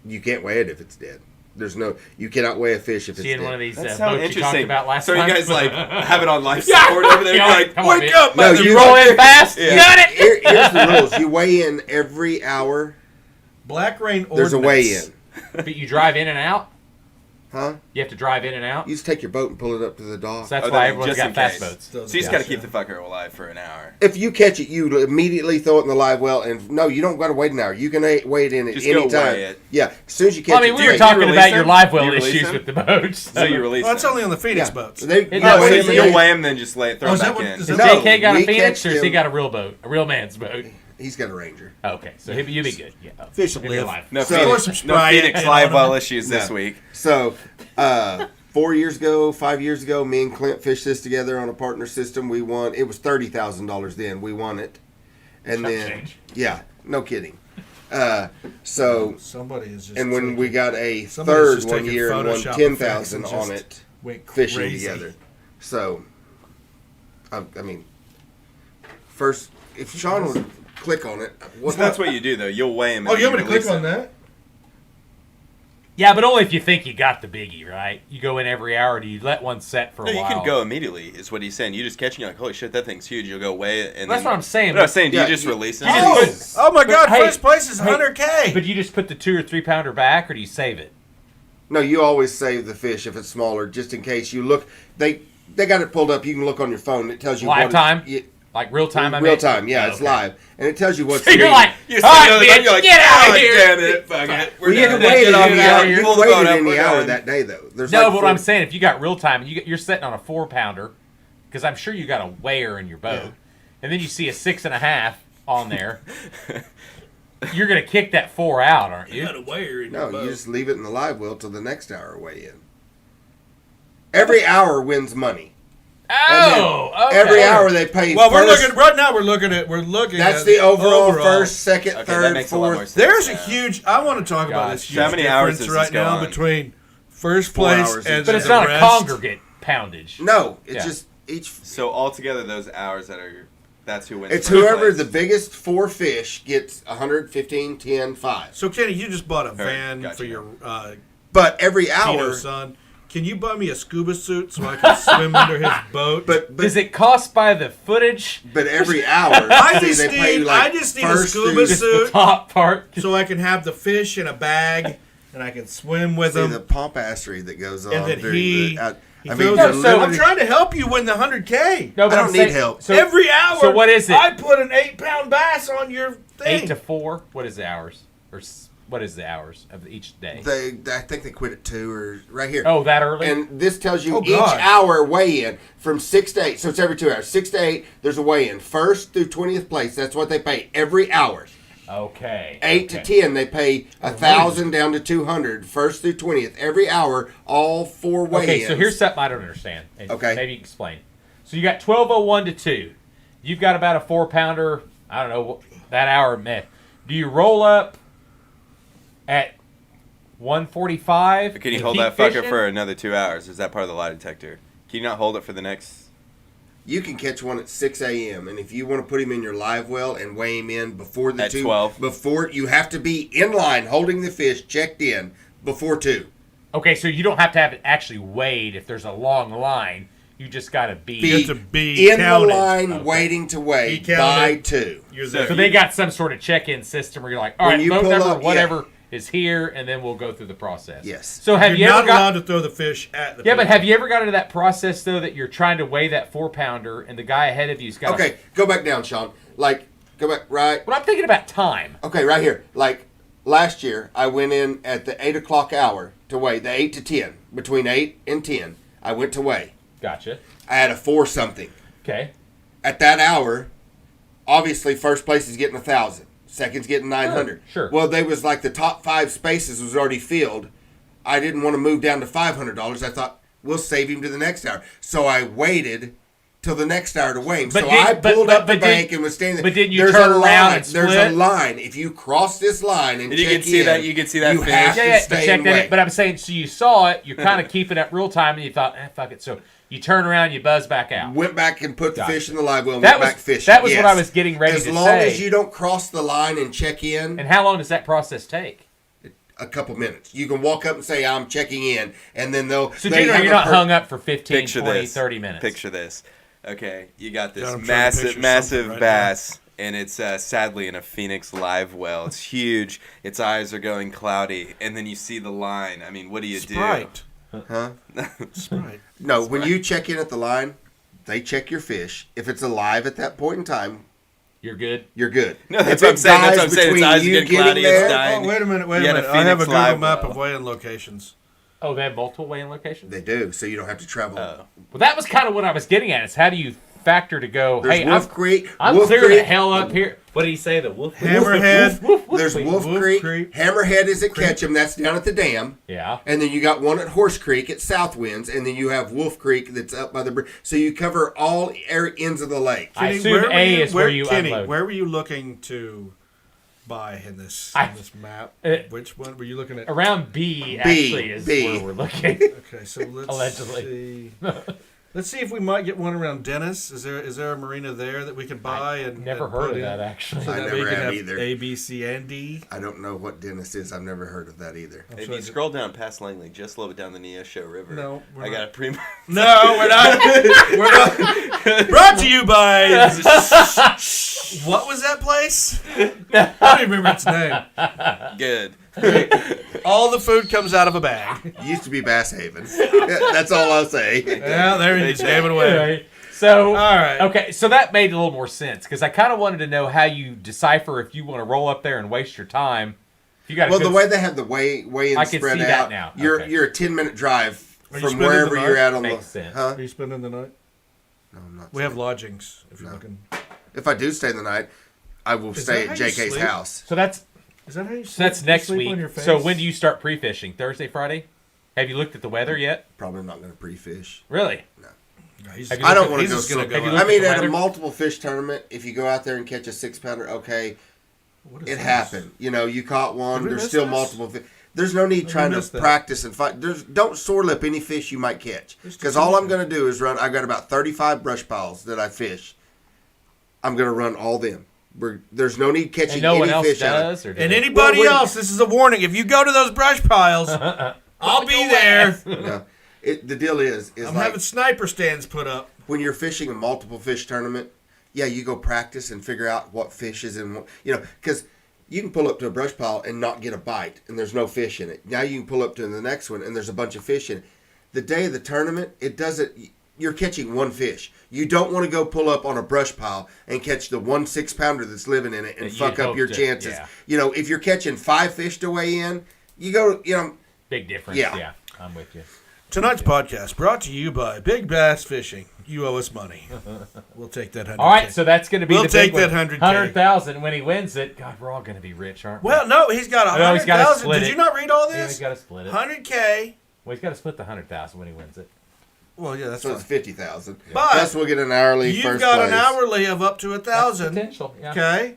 You can't weigh it if it's dead. You cannot weigh a fish if it's Seeing dead. one of these that's boats how you talked interesting. about last so time. you guys like have it on life Yeah. support over there? Yeah, You're like, come on, wake man. up! No, motherfucker." you You roll in fast. Yeah. Got it. Here's the rules. You weigh in every hour Black Rain Ordinance. There's a weigh-in. But you drive in and out? Huh? You have to drive in and out? You just take your boat and pull it up to the dock. So that's Oh, why then everyone's just got in fast case. boats. So you just got to keep the fucker alive for an hour. If you catch it, you immediately throw it in the live well. And no, you don't got to wait an hour. You can weigh it in at Just any go time. weigh it. Yeah, as soon as you catch Well, I mean, it. we were take talking release about them? your live well You release issues them? with the boats. So you release Well, it's them. only on the Phoenix Yeah. boats. Isn't that No, what it's- it You'll is? weigh him, then just lay it, throw Oh, it is that back what- in. is Has that- No, JK got a we Phoenix, catch or has he them- got a real boat? A real man's boat? He's got a Ranger. Okay, so you'll be good. Yeah. Fish will He'll be live. alive. No, So- Pour Phoenix, some no Sprite Phoenix in live on well it. issues this week. So, 4 years ago, 5 years ago, me and Clint fished this together on a partner system. We won. It was $30,000 then. We won it. And Chump then, change. yeah, no kidding. So, Somebody is just. and when we got a Somebody's third just one taking year and won Photoshop 10,000 effects and on just it, went fishing crazy. together. So, I mean, first, if Sean would click on it, So that's what you do, though. You'll weigh him. Oh, you want me to click on that? Yeah, but only if you think you got the biggie, right? You go in every hour. Do you let one set for a No, you while? can go immediately, is what he's saying. You just catch it, you're like, holy shit, that thing's huge. You'll go weigh it. And That's then, what I'm saying. No, I'm saying, do Yeah, you just you- release it? you Oh, just- oh my God! But, hey, First place is hey, 100K. But you just put the 2 or 3 pounder back, or do you save it? No, you always save the fish if it's smaller, just in case you look. They got it pulled up. You can look on your phone. It tells you Live what time? Yeah, Like real time? real time. Yeah, it's Okay. live, and it tells you what's. So you're big. like, You all see right, those, bitch, you're like, get out of "God here. damn it, fuck it. Well, you can done. wait it Get on out of the here. You Pull can the wait boat it up, in we're the hour done. that day though. There's No, like but what four- I'm saying, if you got real time, you're setting on a 4 pounder, because I'm sure you got a weigher in your boat, Yeah. and then you see a 6.5 on there, you're gonna kick that 4 out, aren't you? got a wire in No, your boat. you just leave it in the live well till the next hour weigh in. Every hour wins money. Oh, okay. Every hour they pay. Well, we're first- looking right now. We're looking That's at the overall first, second, Okay, third, that makes a lot more fourth. sense. There's a now. huge. I want to talk about Gosh. this huge So how many hours difference does this right go now on? between first 4 place hours and each. But it's the not a rest. congregate poundage. No, it's Yeah. just each. So altogether, those hours that's who wins. It's first whoever place. the biggest 4 fish gets 115, 10, 5. So Kenny, you just bought a Hey, van gotcha. for your But every Tino hour. son. Can you buy me a scuba suit so I can swim under his boat? But Does it cost by the footage? but every hour. I see, just they pay you need- like I just need a first scuba through- Just suit. the top part. so I can have the fish in a bag and I can swim with See them. the pompassery that goes on And then during he the. he I throws mean, No, you're so- I'm literally- trying to help you win the 100K. No, but I I'm don't saying- need help. So Every hour. So what is it? I put an 8-pound bass on your thing. 8 to 4. What is the hours? What is the hours of each day? I think they quit at 2 or right here. Oh, that early? And this tells you Oh, each God. hour weigh in from 6 to 8. So it's every 2 hours. 6 to 8, there's a weigh in. First through 20th place, that's what they pay every hour. Okay. 8 to okay. 10, they pay 1,000 down to 200. First through 20th, every hour, all 4 weigh-ins. Okay, so here's something I don't understand. And Okay. Maybe explain. So you got 12:01 to 2. You've got about a 4 pounder. I don't know that hour meth. Do you roll up at 1:45? Can you and hold keep that fucker fishing? for another 2 hours? Is that part of the lie detector? Can you not hold it for the next? You can catch one at 6 a.m. And if you want to put him in your live well and weigh him in before the At 2, 12. before you have to be in line holding the fish checked in before 2. Okay, so you don't have to have it actually weighed if there's a long line. You just got to be. You have to be in counted. the line Okay. waiting to weigh Be counted. by 2. You're So there. So they got some sort of check-in system where you're like, all When right, you boat pull number, up, yeah. whatever is here, and then we'll go through the process. Yes. So have You're you not ever got? allowed to throw the fish at the Yeah, but people. have you ever got into that process though that you're trying to weigh that 4 pounder and the guy ahead of you's got? Okay, go back down, Sean. Like, go back, right? But I'm thinking about time. Okay, right here. Like, last year, I went in at the 8 o'clock hour to weigh, the 8 to 10. Between 8 and 10, I went to weigh. Gotcha. I had a 4-something. Okay. At that hour, obviously, first place is getting 1,000. Second's getting 900. Sure. Well, they was like the top 5 spaces was already filled. I didn't want to move down to $500. I thought, we'll save him to the next hour. So I waited till the next hour to weigh him. But So did- I but- pulled but- up the but did- bank and was standing there. but didn't you There's turn a around line. and There's split? a line. If you cross this line and And you check can see in, that- you can see that you finish. have Yeah, to yeah. stay But check and that. wait. But I'm saying, so you saw it. You're kind of keeping it real time, and you thought, fuck it. So you turn around, you buzz back out. Went back and put the Gotcha. fish in the live well and That went was back fishing. that was what Yes. I was getting ready As to long say. as you don't cross the line and check in, And how long does that process take? a couple minutes. You can walk up and say, I'm checking in, and then they'll... So they generally, have you're a not hung up for 15, Picture 20, this. 30 minutes. Picture this. Okay, you got this God, I'm trying to massive, picture massive something right bass and it's sadly in a Phoenix live well. It's huge. Its eyes are going cloudy, and then you see the line. I mean, what do you Sprite. Huh? Sprite. No, when you check in at the line, they check your fish. If it's alive at that point in time, You're good. you're good. No, that's If what it I'm saying. That's dies what I'm saying. Its between eyes are you getting getting cloudy. there- It's dying. Oh, wait a minute. You had a I have a Phoenix Google live map well. of weigh-in locations. Oh, they have multiple weighing locations? They do, so you don't have to travel. Oh. Well, that was kind of what I was getting at. Is how do you factor to go, There's hey, Wolf Creek. I'm Wolf clear the Creek. hell up here. What did he say? The Wolf Hammerhead. There's Wolf Creek. Hammerhead is at Ketchum. That's down at the dam. Yeah. And then you got one at Horse Creek at Southwinds. And then you have Wolf Creek that's up by the bridge. So you cover all ends of the lake. I Kenny, assume were A is where you Kenny, unload. where were you looking to buy in this map? Which one were you looking at? Around B actually is B. where we're looking. Okay, so let's Allegedly. see. Let's see if we might get one around Dennis. Is there a marina there that we can buy? And Never and heard put of in? that actually. So I that never way you can have have either. A, B, C, and D. I don't know what Dennis is. I've never heard of that either. If sure you scroll down past Langley, just a little bit down the Neosho River, No, we're I not. got a pre. No, we're not. We're not. Brought to you by. What was that place? I don't even remember its name. Good. All the food comes out of a bag. It used to be Bass Haven. That's all I'll say. Yeah, there you just gave it away. Anyway, so All right. okay, so that made a little more sense because I kind of wanted to know how you decipher if you want to roll up there and waste your time. If you got a Well, good the way they have the weigh-in I can spread see out, that now. you're Okay. you're a 10-minute drive Are you from spending wherever the you're night? at on Makes the. sense. Huh? Are you spending the night? No, I'm not. We have lodgings if you're No. looking. If I do stay the night, I will Is stay that at how you JK's sleep? house. So that's Is that how you so that's sleep? next You sleep on your week. face? So when do you start pre-fishing? Thursday, Friday? Have you looked at the weather yet? Probably not going to pre-fish. Really? No, he's- Have you I don't looked want he's to go. just gonna So, go Have you out. looked I mean, the at a weather? multiple fish tournament, if you go out there and catch a 6-pounder, okay, What is it this? happened. You know, you caught one. Did we There's miss still this? multiple fish. There's no need we trying to missed that? practice and fight. Don't sore lip any fish you might catch. Just Because a all I'm few. going to do is run. I've got about 35 brush piles that I fish. I'm going to run all them. There's no need catching And no one any else fish out of does? Or do And they? anybody Well, when- else, this is a warning. If you go to those brush piles, I'll be there. No. The deal is I'm like having sniper stands put up. when you're fishing a multiple fish tournament, yeah, you go practice and figure out what fish is in what, because you can pull up to a brush pile and not get a bite and there's no fish in it. Now you can pull up to the next one and there's a bunch of fish in it. The day of the tournament, you're catching one fish. You don't want to go pull up on a brush pile and catch the 1 6-pounder that's living in it and That fuck you'd up your hope to- chances. yeah. If you're catching 5 fish to weigh in, you go, Big difference. Yeah. Yeah, I'm with you. Tonight's podcast brought to you by Big Bass Fishing. You owe us money. We'll take that 100K. All right, so that's going to be We'll the take big that one. 100K. 100,000 when he wins it. God, we're all going to be rich, aren't we? Well, no, he's got No, he's gotta 100,000. split Did it. you not read all yeah, this? he's got to split it. 100K. Well, he's got to split the 100,000 when he wins it. Well, yeah, that's so it's fine. 50,000. But Plus we'll get an hourly You've first got place. an hourly of up to That's 1,000. potential. Yeah. Okay.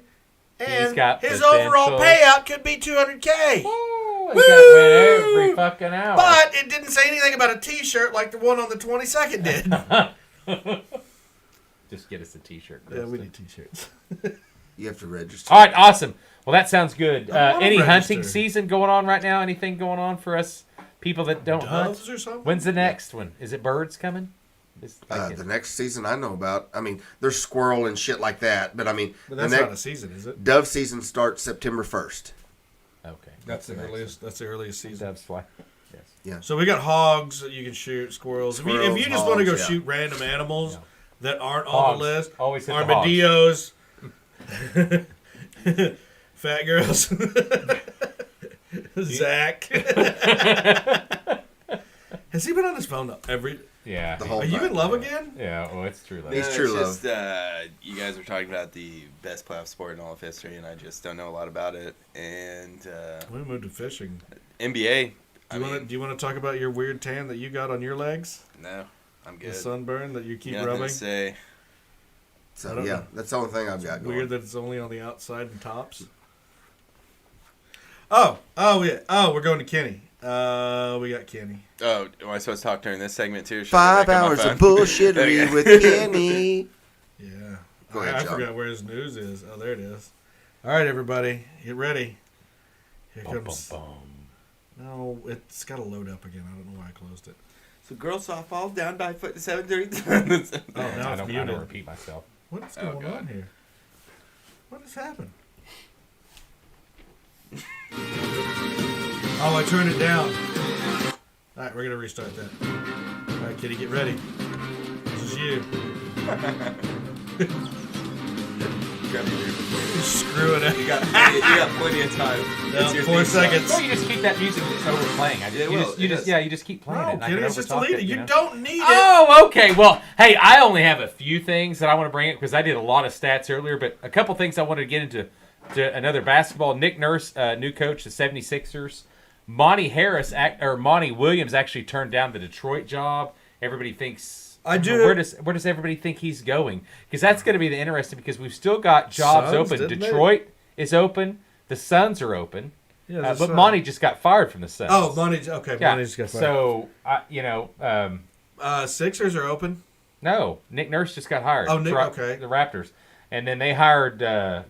And got his potential. overall payout could be 200K. Woo, he's got to win every fucking hour. But it didn't say anything about a T-shirt like the one on the 22nd did. Just get us a T-shirt. Yeah, we Kristen. need T-shirts. You have to register. All right, awesome. Well, that sounds good. I wanna Any register. hunting season going on right now? Anything going on for us people that don't hunt? Doves or something? When's the next one? Is it birds coming? The next season I know about. I mean, there's squirrel and shit like that. But I mean, But the that's not a next season, is it? dove season starts September 1st. Okay. That's the next earliest. That's the earliest one. season. Doves fly. Yes. So we got hogs that you can shoot, squirrels. If you Squirrels, just want to go hogs, yeah. shoot random animals Yeah. that aren't on Hogs. the list, Always hit the armadillos, fat girls, Zach. Has he been on his phone every? Yeah. The whole Are you time. in love again? Yeah. Well, it's true. Love. He's No, true it's just, you guys were talking about the best playoff sport in all of history, and I just don't know a lot about it. And We moved to fishing. NBA. Do you want to talk about your weird tan that you got on your legs? No, I'm The good. sunburn that you keep Nothing to rubbing? say. I So don't yeah, know. that's the only thing I've got going. Weird that it's only on the outside and tops. Oh, yeah. Oh, we're going to Kenny. We got Kenny. Oh, am I supposed to talk during this segment too? Should 5 I back up my hours of phone? bullshittery Okay. with Kenny. Yeah. Go ahead, I John. forgot where his news is. Oh, there it is. All right, everybody. Get ready. Here Bum, comes... bum, bum. No, it's got to load up again. I don't know why I closed it. So girls softball down by foot 7-3. Oh, now I it's don't muted. repeat myself. What's Oh, going God. on here? What has happened? Oh, I turned it down. All right, we're going to restart that. All right, Kitty, get ready. This is you. Screw it up. You got plenty of time. No, It's your 4 theme song. seconds. Well, you just keep that music just over playing. You just keep playing it. No, And I Kitty, can it's just overtalk delete it. it, You know? don't need it. Oh, okay. Well, hey, I only have a few things that I want to bring up because I did a lot of stats earlier, but a couple things I wanted to get into to another basketball. Nick Nurse, new coach, the 76ers. Monty Williams actually turned down the Detroit job. Everybody thinks... I do. Where does everybody think he's going? Because that's going to be the interesting because we've still got jobs Suns, open. didn't Detroit is open. The Suns are open. Yeah, but Suns. Monty just got fired from the Suns. Oh, Monty's okay. yeah. Monty's got fired. So, Sixers are open. no, Nick Nurse just got hired. Oh, Nick, for okay. The Raptors. And then they hired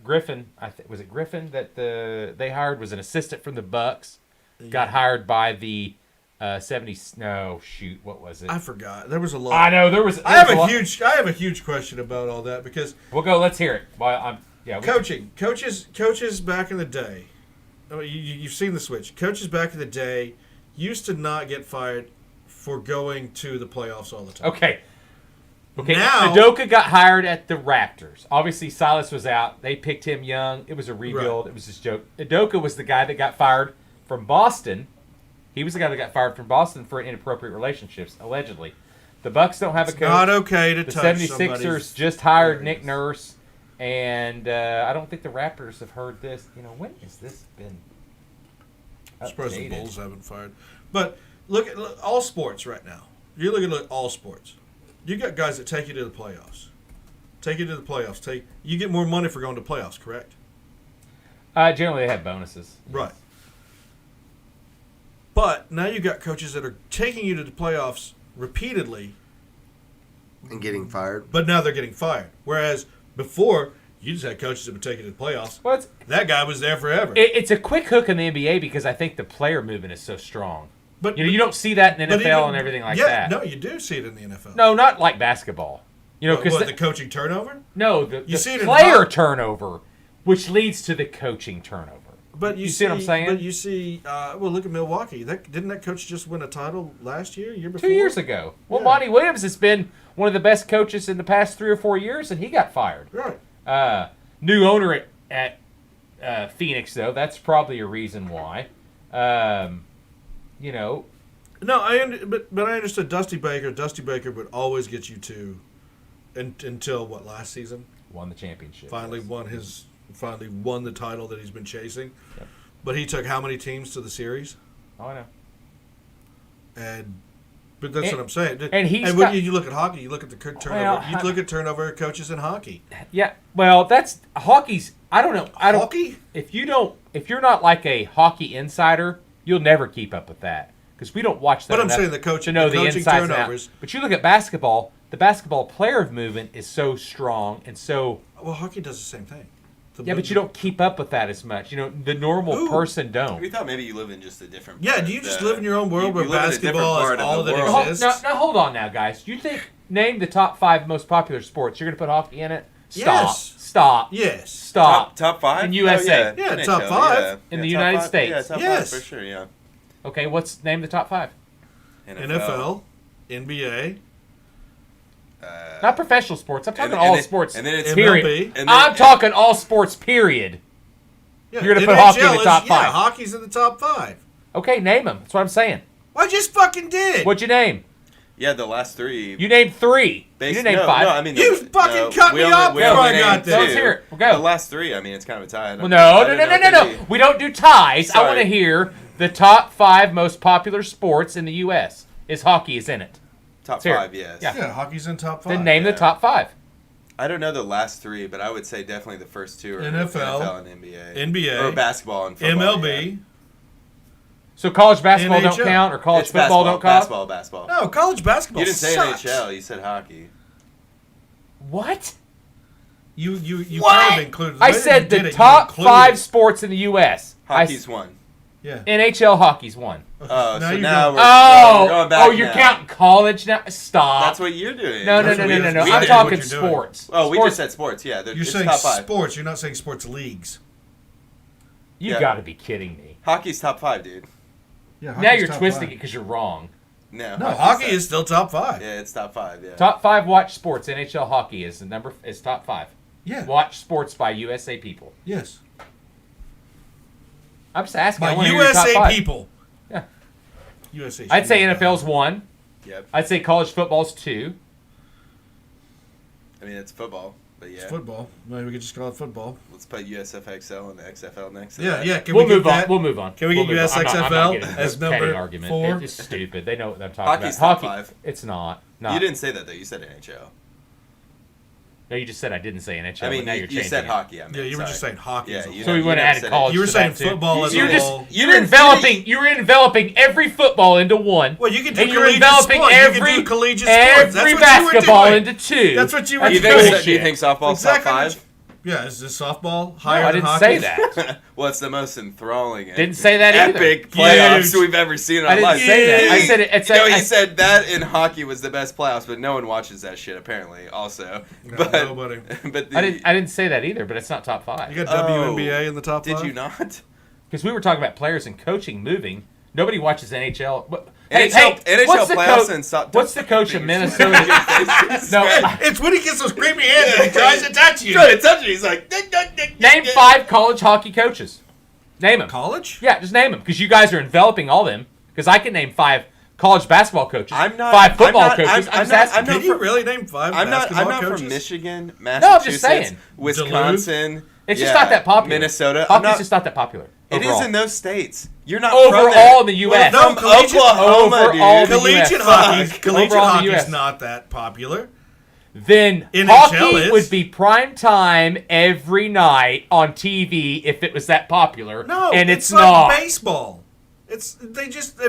Griffin. Was it Griffin that they hired? Was an assistant from the Bucks. Got hired by the 70s. No, shoot, what was it? I forgot. There was a lot. I know there was. I have a huge question about all that because We'll go. Let's hear it. Well, coaches back in the day. I mean, you've seen the switch. Coaches back in the day used to not get fired for going to the playoffs all the time. Okay. Now- Udoka got hired at the Raptors. Obviously, Silas was out. They picked him young. It was a rebuild. Right. It was just a joke. Udoka was the guy that got fired from Boston. He was the guy that got fired from Boston for inappropriate relationships, allegedly. The Bucks don't have a It's coach. not okay to The touch 76ers somebody's just hired areas. Nick Nurse, and I don't think the Raptors have heard this. When has this been I'm surprised the updated? Bulls haven't fired. But look at all sports right now. You look at all sports. You got guys that take you to the playoffs. You get more money for going to playoffs, correct? Generally, they have bonuses. Right. But now you got coaches that are taking you to the playoffs repeatedly, And getting fired. but now they're getting fired. Whereas before, you just had coaches that would take you to the playoffs. Well, That guy was there forever. it's a quick hook in the NBA because I think the player movement is so strong. but You don't see that in the but NFL even- and everything like yeah, that. no, you do see it in the NFL. No, not like basketball. What, Because the coaching turnover? the see it in player hockey. turnover, which leads to the coaching turnover. But You see what I'm saying? But you see, well, look at Milwaukee. Didn't that coach just win a title last year, year before? 2 years ago. Well, Yeah. Monty Williams has been one of the best coaches in the past 3 or 4 years, and he got fired. Right. New owner at Phoenix, though. That's probably a reason why. No, but I understood Dusty Baker. Dusty Baker would always get you to, until what, last season? Won the championship. Finally won the title that he's been chasing. Yep. But he took how many teams to the series? Oh, I know. But that's what I'm saying. and he's when got- you look at hockey, you look at the turnover. Well, you look at turnover of coaches in hockey. Yeah. Well, that's hockey's. I don't know. I don't. Hockey? If you're not like a hockey insider, you'll never keep up with that because we don't watch that. But I'm enough saying the coaching- to know the the coaching insides and turnovers. outs. But you look at basketball. The basketball player movement is so strong and so. Well, hockey does the same thing. Yeah, but you don't keep up with that as much. The normal Ooh. person don't. We thought maybe you live in just a different. Yeah, part do you of just the- live in your own world where you live in a different basketball part is of all the that world. exists? Now hold on now, guys. You think name the top 5 most popular sports? You're going to put hockey in it? Stop. Yes. Stop. Yes. Stop. Top 5 In USA. Yeah, NHL, top 5. yeah. In Yeah, the top United 5. States. Yeah, top Yes. 5 for sure. Yeah. Okay, name the top 5? NFL, NBA, Not professional sports. I'm talking and all then- sports. and then it's period. MLB. And then- I'm talking all sports. Period. Yeah, You're gonna put hockey in the NHL top is- 5. Yeah, hockey's in the top 5. Okay, name them. That's what I'm saying. I just fucking did. What'd you name? Yeah, the last 3. You named 3. You didn't name 5. No, I mean You fucking cut we me only- off we before only I got named there. Let's two. hear it. We'll go. The last 3. I mean, it's kind of a tie. Well, no. We don't do ties. I Sorry. want to hear the top 5 most popular sports in the U.S. Hockey is in it. Top Here. 5, yes. Yeah. Yeah, hockey's in top 5. Then name the yeah. top 5. I don't know the last 3, but I would say definitely the first 2 are NFL, and NBA. NBA, Or basketball and football. MLB. Yeah. So college basketball don't NHL. count, or college It's football don't count. Basketball. No, college basketball You didn't say sucks. NHL. You said hockey. What? You What? kind of included. I way said you did the it, you top included 5 sports in the U.S. Hockey's one. Yeah. NHL hockey's 1. Oh, Now so you're now going- we're going back you're now. counting college now? Stop. That's what you're doing. No. That's what we I'm did. talking What you're doing. sports. Oh, we Sports. just said sports. Yeah, You're it's saying top 5. sports. You're not saying sports leagues. You Yeah. got to be kidding me. Hockey's top 5, dude. Yeah. Now you're twisting it because you're wrong. No, No, hockey's hockey top- is still top 5. Yeah, it's top 5. Yeah. Top 5 watch sports. NHL hockey is top 5. Yeah. Watch sports by USA people. Yes. I'm just asking. I By wanna hear your top USA 5. people. Yeah. USA. I'd say NFL's 1. Yep. I'd say college football's 2. I mean, it's football, but yeah. It's football. Maybe we could just call it football. Let's put USFXL and the XFL next. To Yeah, that. yeah. Can We'll we get move on. that? We'll move on. Can we get We'll move on. I'm not USXFL getting into as this petty number argument. 4? It's stupid. They know what I'm talking Hockey's about. top 5. It's not. You didn't say that though. You said NHL. No, you just said I didn't say NHL. I mean, but now you're you changing said it. hockey. I mean, Yeah, you were just saying hockey. Yeah, as a you whole. So we You would have never added said college. You were to saying that, too. football as You a were just whole. you were enveloping. You were enveloping every football into 1. Well, you can do and you're collegiate enveloping sport. every You can do collegiate sports. That's every what you were basketball doing. into 2. That's what you were Do you doing. think, bullshit. do you think softball's Exactly top what 5? Yeah, is this softball No, higher I than didn't hockey? say that. Well, it's the most enthralling. and Didn't say that either. epic playoffs Huge. we've ever seen in I our didn't lives. say that. I said it. It's You know, I- he said that in hockey was the best playoffs, but no one watches that shit apparently. Also, No, but nobody. but I didn't say that either. But it's not top 5. You got WNBA in the top Did 5? you not? Because we were talking about players and coaching moving. Nobody watches NHL. NHL what's the playoffs coach? and so- What's the coach of Fingers. Minnesota? No, It's when he gets those creepy hands and he tries to touch you. Trying to touch it. He's like, name 5 college hockey coaches. Name them. College? Yeah, just name them because you guys are enveloping all them. Because I can name 5 college basketball coaches. I'm not 5 football I'm not- coaches. I'm just not- asking. I'm not Can you from- really name 5 I'm basketball not coaches? from Michigan, I'm Massachusetts, just saying. Wisconsin. It's just not that popular. Minnesota. Hockey's just not that popular. It overall. is in those states. You're not Overall from there. in the U.S. Well, From no, collegiate- Oklahoma, overall dude. the Collegiate US. hockey. Fuck. Collegiate Overall in the hockey's US. not that popular. Then NHL hockey is. would be prime time every night on TV if it was that popular. No, and it's it's like not. baseball.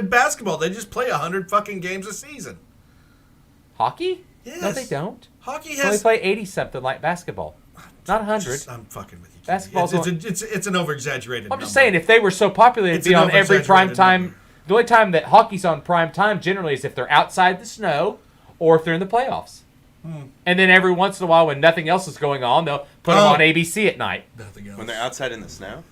Basketball. They just play 100 fucking games a season. Hockey? No, Yes. they don't. Hockey They only has. play 80 something like basketball. Not 100. I'm fucking with you. Kenny. Basketball's It's an over exaggerated. I'm just saying, if they were so popular, it'd It's be an on every prime over-exaggerated time. number. The only time that hockey's on prime time generally is if they're outside the snow or if they're in the playoffs. And then every once in a while, when nothing else is going on, they'll put them Oh. on ABC at night. Nothing else. When they're outside in the snow.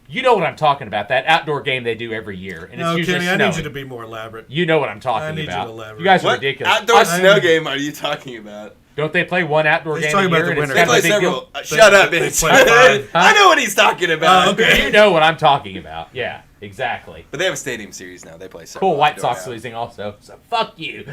You know what I'm talking about. That outdoor game they do every year. And No, it's usually Kenny, I snowing. need you to be more elaborate. You know what I'm I talking need you about. to elaborate. You guys are What ridiculous. outdoor snow I- game are you talking about? Don't they play one outdoor He's game talking a about year? the And it's winter. They kind of play a big several. deal? Shut up, they bitch. play 5. I know what he's talking about. Oh, okay. You know what I'm talking about. Yeah, exactly. But they have a stadium series now. They play several Cool. White outdoor Sox now. losing also. So fuck you.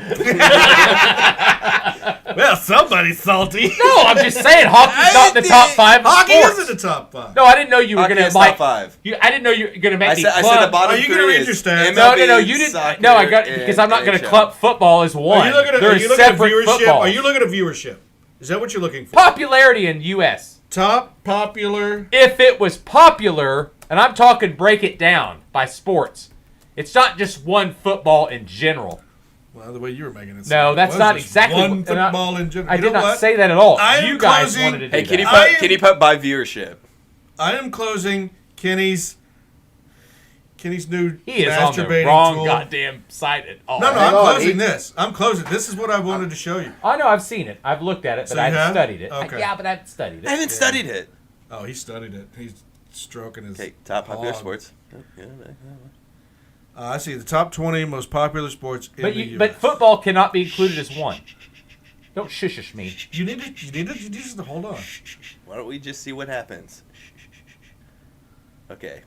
Well, somebody's salty. No, I'm just saying hockey's not in the top 5 of Hockey sports. is in the top 5. No, I didn't know you were Hockey gonna is like. top 5. I didn't know you were gonna make I me said the club. bottom Are you 3 gonna read is your stats? No, MLB, you didn't. soccer, No, I got and because I'm not gonna NHL. club football as one. Are you looking at They're separate viewership? footballs. Are you looking at viewership? Is that what you're looking for? Popularity in U.S. Top popular. If it was popular, and I'm talking break it down by sports, it's not just one football in general. Well, the way you were making it. No, sound, that's it was not just exactly one what- and I- football in general. I You did know not what? say that at all. I am You guys closing- wanted to do Hey, can you that. put by viewership? I am closing Kenny's new He is on the masturbating wrong tool. goddamn site at all. No, Hang I'm on, closing this. I'm closing. This is what I wanted to show you. I know I've seen it. I've looked at it, but So I you haven't have? studied it. Okay. Yeah, but I haven't studied it. I haven't studied it. Oh, he studied it. He's stroking his. Okay, top popular hog. sports. I see the top 20 most popular sports in But the but US. football cannot be included as one. Don't shush me. You need to just hold on. Why don't we just see what happens? Okay.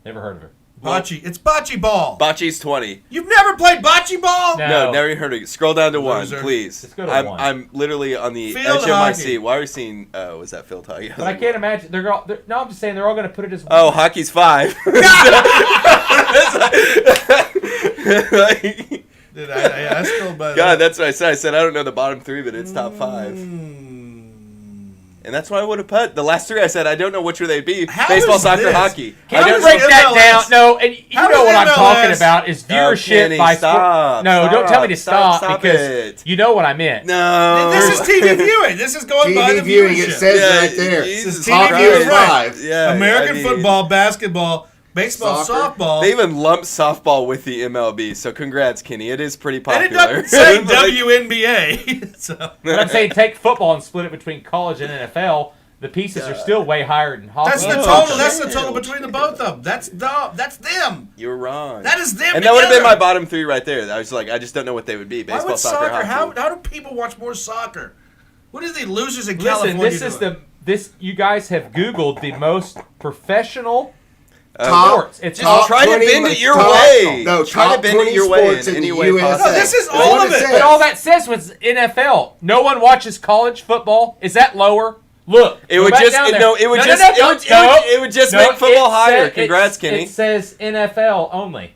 Never heard of her. Bocce. It's bocce ball. Bocce's 20. You've never played bocce ball? No. No, never even heard of it. Scroll down to Loser. 1, please. Let's go to I'm, 1. I'm literally on the Field edge of my hockey. seat. Why are we seeing... Oh, was that field hockey? But I can't imagine no. I'm just saying they're all going to put it as. Oh, hockey's 5. Did I scrolled by God, that's what I said. I said I don't know the bottom 3, but it's top 5. And that's why I would have put. The last 3 I said I don't know which one they'd be. How Baseball, is soccer, this? hockey. Can I you don't break know- that MLS? down? No, and you How know does what I'm MLS? talking about is viewership Kenny, by stop, sport. No, don't tell me to stop, stop, stop because it. you know what I meant. No. This is TV viewing. This is going by TV the viewing, viewership. it says Yeah, right there. Jesus TV Hockey viewing, is right. 5. Yeah, American I mean- football, basketball, Baseball, softball. They even lumped softball with the MLB, so congrats, Kenny. It is pretty And popular. it doesn't say WNBA. So. But I'm saying take football and split it between college and NFL. The pieces are still way higher than hockey. That's the total. That's the total between the both of them. That's them. You're wrong. That is them. And that would have been my bottom three right there. I was like, I just don't know what they would be. Baseball, Why would soccer, soccer? hockey. How do people watch more soccer? What are the losers in Listen, California this is doing? this. You guys have Googled the most professional Top, sports. It's top try to 20 bend it your top- way. No, Try to top bend it 20 your way sports in in any the way USA. possible. No, this is That's all what of it. says. But all that says was NFL. No one watches college football. Is that lower? Look, It go would back just down there. no. It would No, just no, it no, would- no, it would just no, make football it higher. said- Congrats, it, Kenny. It says NFL only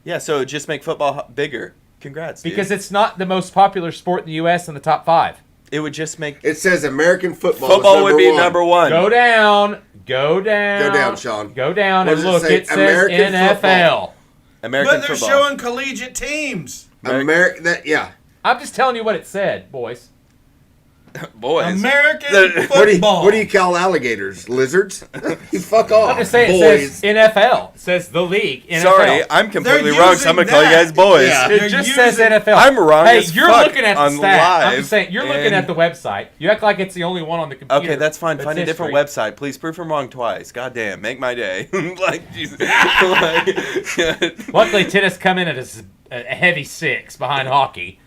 Yeah, so it would just make football bigger. Congrats, dude. because it's not the most popular sport in the U.S. in the top 5. It would just make It says American football. football would be one. number one. Go down. Go down. Go down, Sean. Go down What and does it look. say? It says American NFL. football. American But they're football. showing collegiate teams. Yeah. I'm just telling you what it said, boys. Boys. American What football. do you call alligators? Lizards? You fuck off. I'm just saying boys. it says NFL. It says the league. NFL. Sorry, I'm completely They're wrong, so I'm going to call you using guys boys. Yeah. It They're just says using- NFL. I'm wrong Hey, as you're fuck looking at the on stat. I'm live, just saying, you're looking and- at the website. You act like it's the only one on the computer. Okay, that's fine. It's Find a different history. website. Please prove I'm wrong twice. God damn, make my day. Like, Jesus. Like, Luckily, tennis come in at a heavy 6 behind hockey.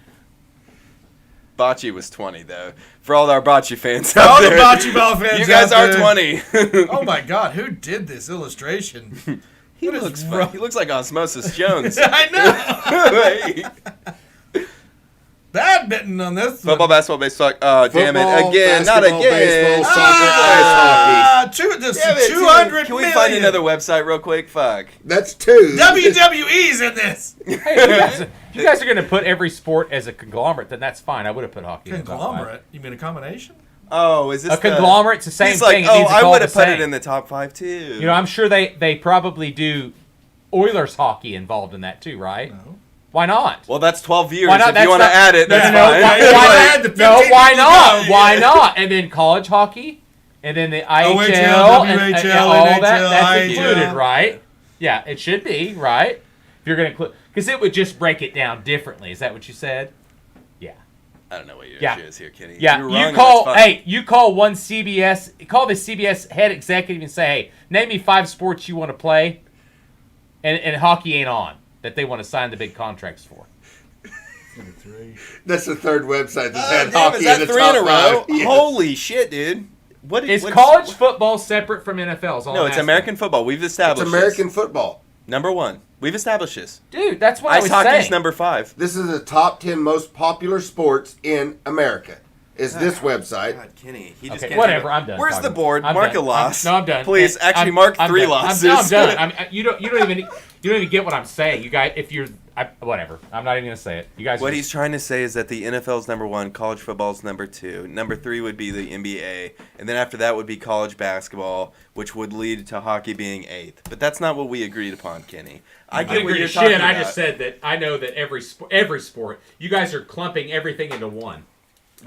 Bocce was 20, though. For all our Bocce fans All out the there. bocce ball fans You guys out are there. 20. Oh my God, who did this illustration? He What is looks wrong? fun. He looks like Osmosis Jones. I know. Like, Badminton on this one. football, basketball, baseball. Damn it. Football, Again, not basketball, again. baseball, soccer, ice Damn it, it, 200 Can we million. find another website real quick? Fuck. That's two. WWE's in this. Hey, you guys are going to put every sport as a conglomerate, then that's fine. I would have put hockey in the top 5. Conglomerate? You mean a combination? Oh, is this A conglomerate's the same He's like, thing. It oh, means it's I all would the have put same. it in the top 5 too. You know, I'm sure they probably do Oilers hockey involved in that too, right? No. Why not? Well, that's 12 years. Why not? If That's you want to not- add it, No, that's no, no, fine. why- Yeah, why you not? had the 15 No, why people not? go. Why Yeah. not? And then college hockey, and then the IHL, OHL, and WHL, all that. NHL, That's included, IHL. right? Yeah, it should be, right? If you're going to include, because it would just break it down differently. Is that what you said? Yeah. I don't know what your Yeah. issue is here, Kenny. Yeah, You're you wrong, and call. that's fine. Hey, you call one CBS. Call the CBS head executive and say, "Hey, name me 5 sports you want to play, and hockey ain't on that they want to sign the big contracts for." That's the third website that's had Damn, hockey is that in the 3 top in a row? 5. Yes. Holy shit, dude. What Is college football separate from NFL? Is all No, I'm it's asking. American football. We've It's established American this. football. Number 1. We've established this. Dude, that's what I Ice was hockey's saying. number 5. This is the top 10 most popular sports in America. Is this website? God, Kenny. He just Okay, can't whatever. do it. I'm done. Where's talking. the board? I'm Mark done. a loss. I'm done. Please, actually, mark 3 done. losses. I'm done. You don't even get what I'm saying. You guys, if you're, whatever. I'm not even gonna say it. You guys. What are he's trying to say is that the NFL's number 1, college football's number 2, number 3 would be the NBA, and then after that would be college basketball, which would lead to hockey being 8th. But that's not what we agreed upon, Kenny. I get what you're talking shit. about. I just said that I know that every sport. You guys are clumping everything into one.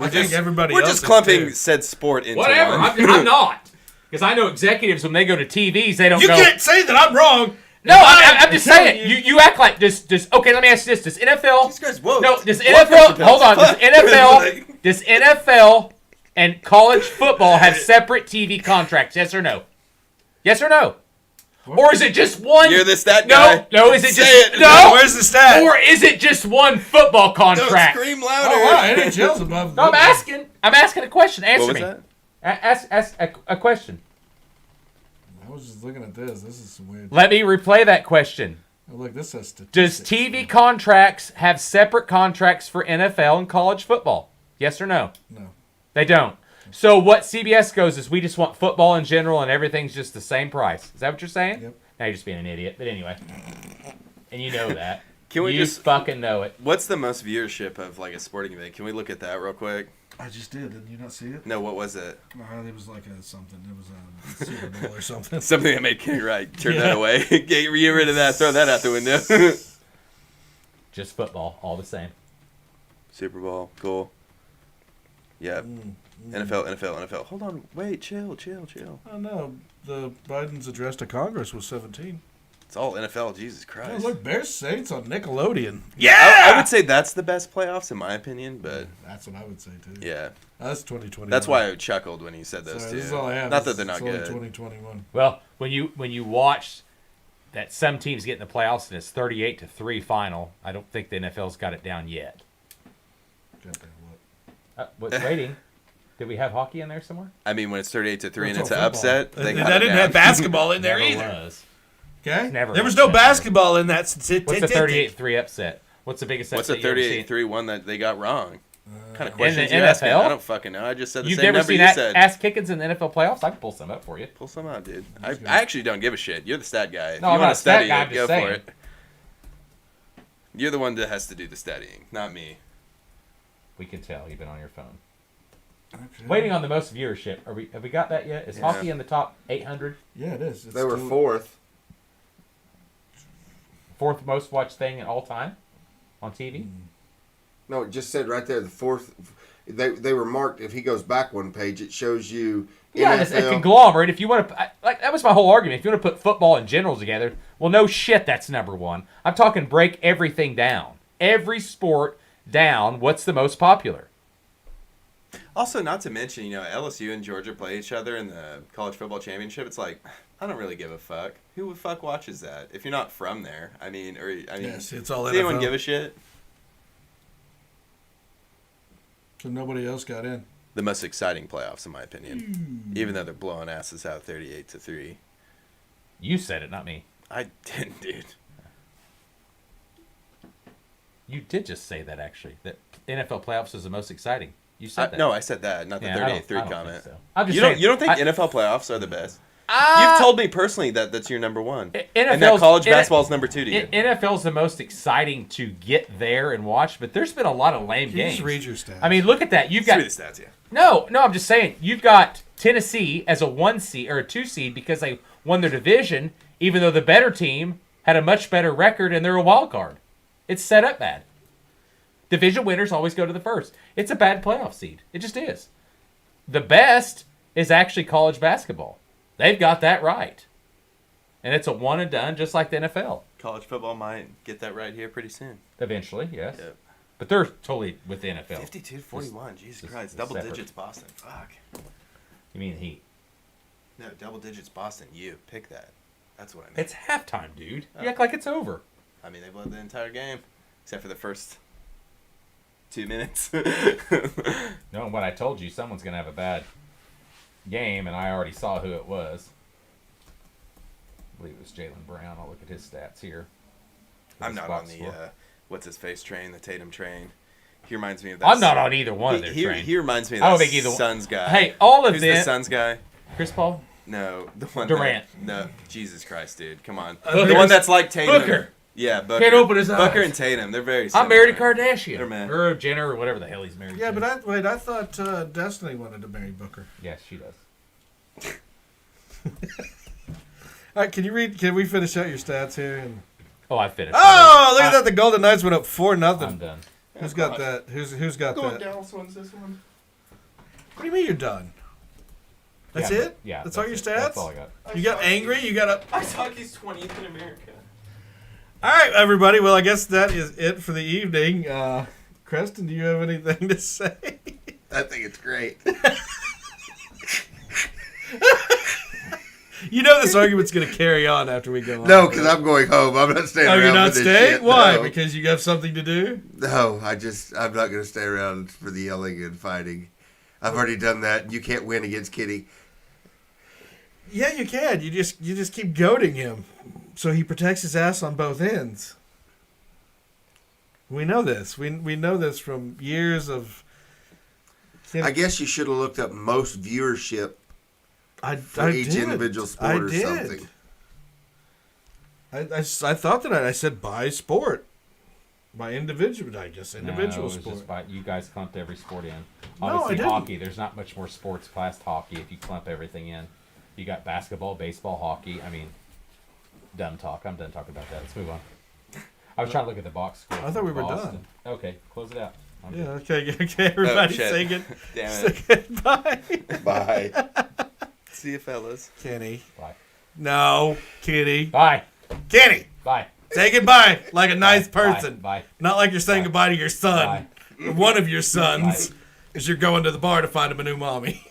I think everybody We're else just is clumping too. said sport into Whatever. one. I'm not. Because I know executives when they go to TVs, they don't You go. can't say that I'm wrong. No, I'm just telling saying. You act like this. Okay, let me ask you this: Does NFL? These guys woke. No, does Blood NFL? pressure Hold on. pills. Does NFL and college football have separate TV contracts? Yes or no? Yes or no? Or is it just one? You're the stat guy. No. Is it Say just it. no? Where's the stat? Or is it just one football Don't contract? scream louder. Oh, wow, NHL's above. No, I'm asking. I'm asking a question. Answer What was me. that? Ask a question. I was just looking at this. This is some weird. Let me replay that question. Oh, look, this says Does statistics. TV contracts have separate contracts for NFL and college football? Yes or no? No. They don't. So what CBS goes is we just want football in general and everything's just the same price. Is that what you're saying? Yep. Now you're just being an idiot. But anyway. And you know that. Can we you just- fucking know it. What's the most viewership of like a sporting event? Can we look at that real quick? I just did. Did you not see it? No, what was it? It was like a something. It was a Super Bowl or something. Something that made Kenny right. Turn that away. Get rid of that. Throw that out the window. Just football, all the same. Super Bowl. Cool. Yep. NFL. Hold on. Wait. Chill. Oh, no. The Biden's address to Congress was 17. It's all NFL. Jesus Christ. Oh, look, Bears Saints on Nickelodeon. I would say that's the best playoffs in my opinion, but That's what I would say, too. yeah. That's 2021. That's why I chuckled when you said those Sorry, two. this is all I have. Not that they're not It's only good. 2021. Well, when you watch that some teams get in the playoffs and it's 38-3 final, I don't think the NFL's got it down yet. Goddamn what? What's waiting? Did we have hockey in there somewhere? I mean, when it's 38-3 and That's it's an all upset, football. they And got I it didn't down. have basketball in there Never either. was. Okay? Never There was upset, no never. basketball in that statistic. What's a 38-3 upset? What's the biggest What's a upset you ever seen? 38-3 one that they got wrong? What kind of In questions the you asking? NFL? I don't fucking know. I just said the You've same never number seen you said. ass kickings in the NFL playoffs? I can pull some up for you. Pull some out, dude. I actually don't give a shit. You're the stat guy. If No, you I'm want not to a stat study guy, it, I'm go just for saying. it. You're the one that has to do the studying, not me. We can tell you've been on your phone. Okay. Waiting on the most viewership. Have we got that yet? Is Yeah. hockey in the top 800? Yeah, it is. It's They were still- fourth. Fourth most watched thing in all time on TV? No, it just said right there the fourth. They were marked. If he goes back one page, it shows you Yeah, it's a NFL. conglomerate. If you want to, like, that was my whole argument. If you want to put football in general together, well, no shit, that's number one. I'm talking break everything down. Every sport down. What's the most popular? Also, not to mention, LSU and Georgia play each other in the college football championship. It's like, I don't really give a fuck. Who the fuck watches that? If you're not from there, Yes, it's all does anyone NFL. give a shit? So nobody else got in. The most exciting playoffs, in my opinion. Even though they're blowing asses out 38-3. You said it, not me. I didn't, dude. You did just say that, actually. That NFL playoffs is the most exciting. You said that. No, I said that, not the Yeah, I don't 38-3 think comment. so. I'm just You saying, don't think I- NFL playoffs are the best? You've told me personally that that's your number one. And that NFL's college basketball is number two to you. NFL's the most exciting to get there and watch, but there's been a lot of lame You games. just read your stats. I mean, look at that. You've Let's got read the stats, yeah. No, I'm just saying you've got Tennessee as a 1 seed or a 2 seed because they won their division, even though the better team had a much better record and they're a wild card. It's set up bad. Division winners always go to the first. It's a bad playoff seed. It just is. The best is actually college basketball. They've got that right. And it's a one and done, just like the NFL. College football might get that right here pretty soon. Eventually, yes. Yep. But they're totally with the NFL. 52-41, Jesus This- Christ. this Double separate. digits Boston. Fuck. You mean Heat? No, double digits Boston. You. Pick that. That's what I meant. It's halftime, dude. Oh. You act like it's over. I mean, they've led the entire game. Except for the first 2 minutes. Knowing what I told you, someone's going to have a bad game, and I already saw who it was. I believe it was Jaylen Brown. I'll look at his stats here. I'm not Box on score. the, what's-his-face train, the Tatum train. He reminds me of that. I'm not on either one of their he trains. He reminds me of I don't that think either one- Suns guy. Hey, all of Who's them. the Suns guy? Chris Paul? No, the one Durant. No, Jesus Christ, dude. Come on. Booker. The one that's like Tatum. Booker. Yeah, Booker. Can't open his Booker eyes. and Tatum, they're very I'm similar. married to Kardashian. They're mad. Or Jenner, or whatever the hell he's married yeah, to. but I thought Destiny wanted to marry Booker. Yes, she does. All right, can we finish out your stats here? And... Oh, I finished. Oh, look at that! The Golden Knights went up 4-0. I'm done. Who's got that? Who's got that? Dallas wins this one. What do you mean you're done? That's Yeah, it? Yeah. That's all your it. stats? That's all I got. You got angry? You got up. Ice hockey's 20th in America. All right, everybody. Well, I guess that is it for the evening. Creston, do you have anything to say? I think it's great. You know this argument's going to carry on after we go on. No, because I'm going home. I'm not staying Oh, around you're not for this staying? shit. Why? No. Because you have something to do? No, I'm not going to stay around for the yelling and fighting. I've already done that. You can't win against Kitty. Yeah, you can. You just keep goading him, so he protects his ass on both ends. We know this. We know this from years of. I guess you should have looked up most viewership for each did. individual sport or something. I thought that I said by sport. By individual, I guess individual No, it was sport. just by, you guys clumped every sport in. No, I Obviously, didn't. hockey. There's not much more sports past hockey if you clump everything in. You got basketball, baseball, hockey. I mean, dumb talk. I'm done talking about that. Let's move on. I was trying to look at the box score. I thought we were Boston. done. Okay, close it out. I'm Yeah, good. okay, everybody shit. singing. Damn it. Goodbye. Bye. See you, fellas. Kenny. Bye. No, Kenny. Bye. Kenny, Bye. say goodbye like a nice person. Bye. Not like you're saying Bye. goodbye to your son. Bye. Or one of your sons. As you're going to the bar to find him a new mommy.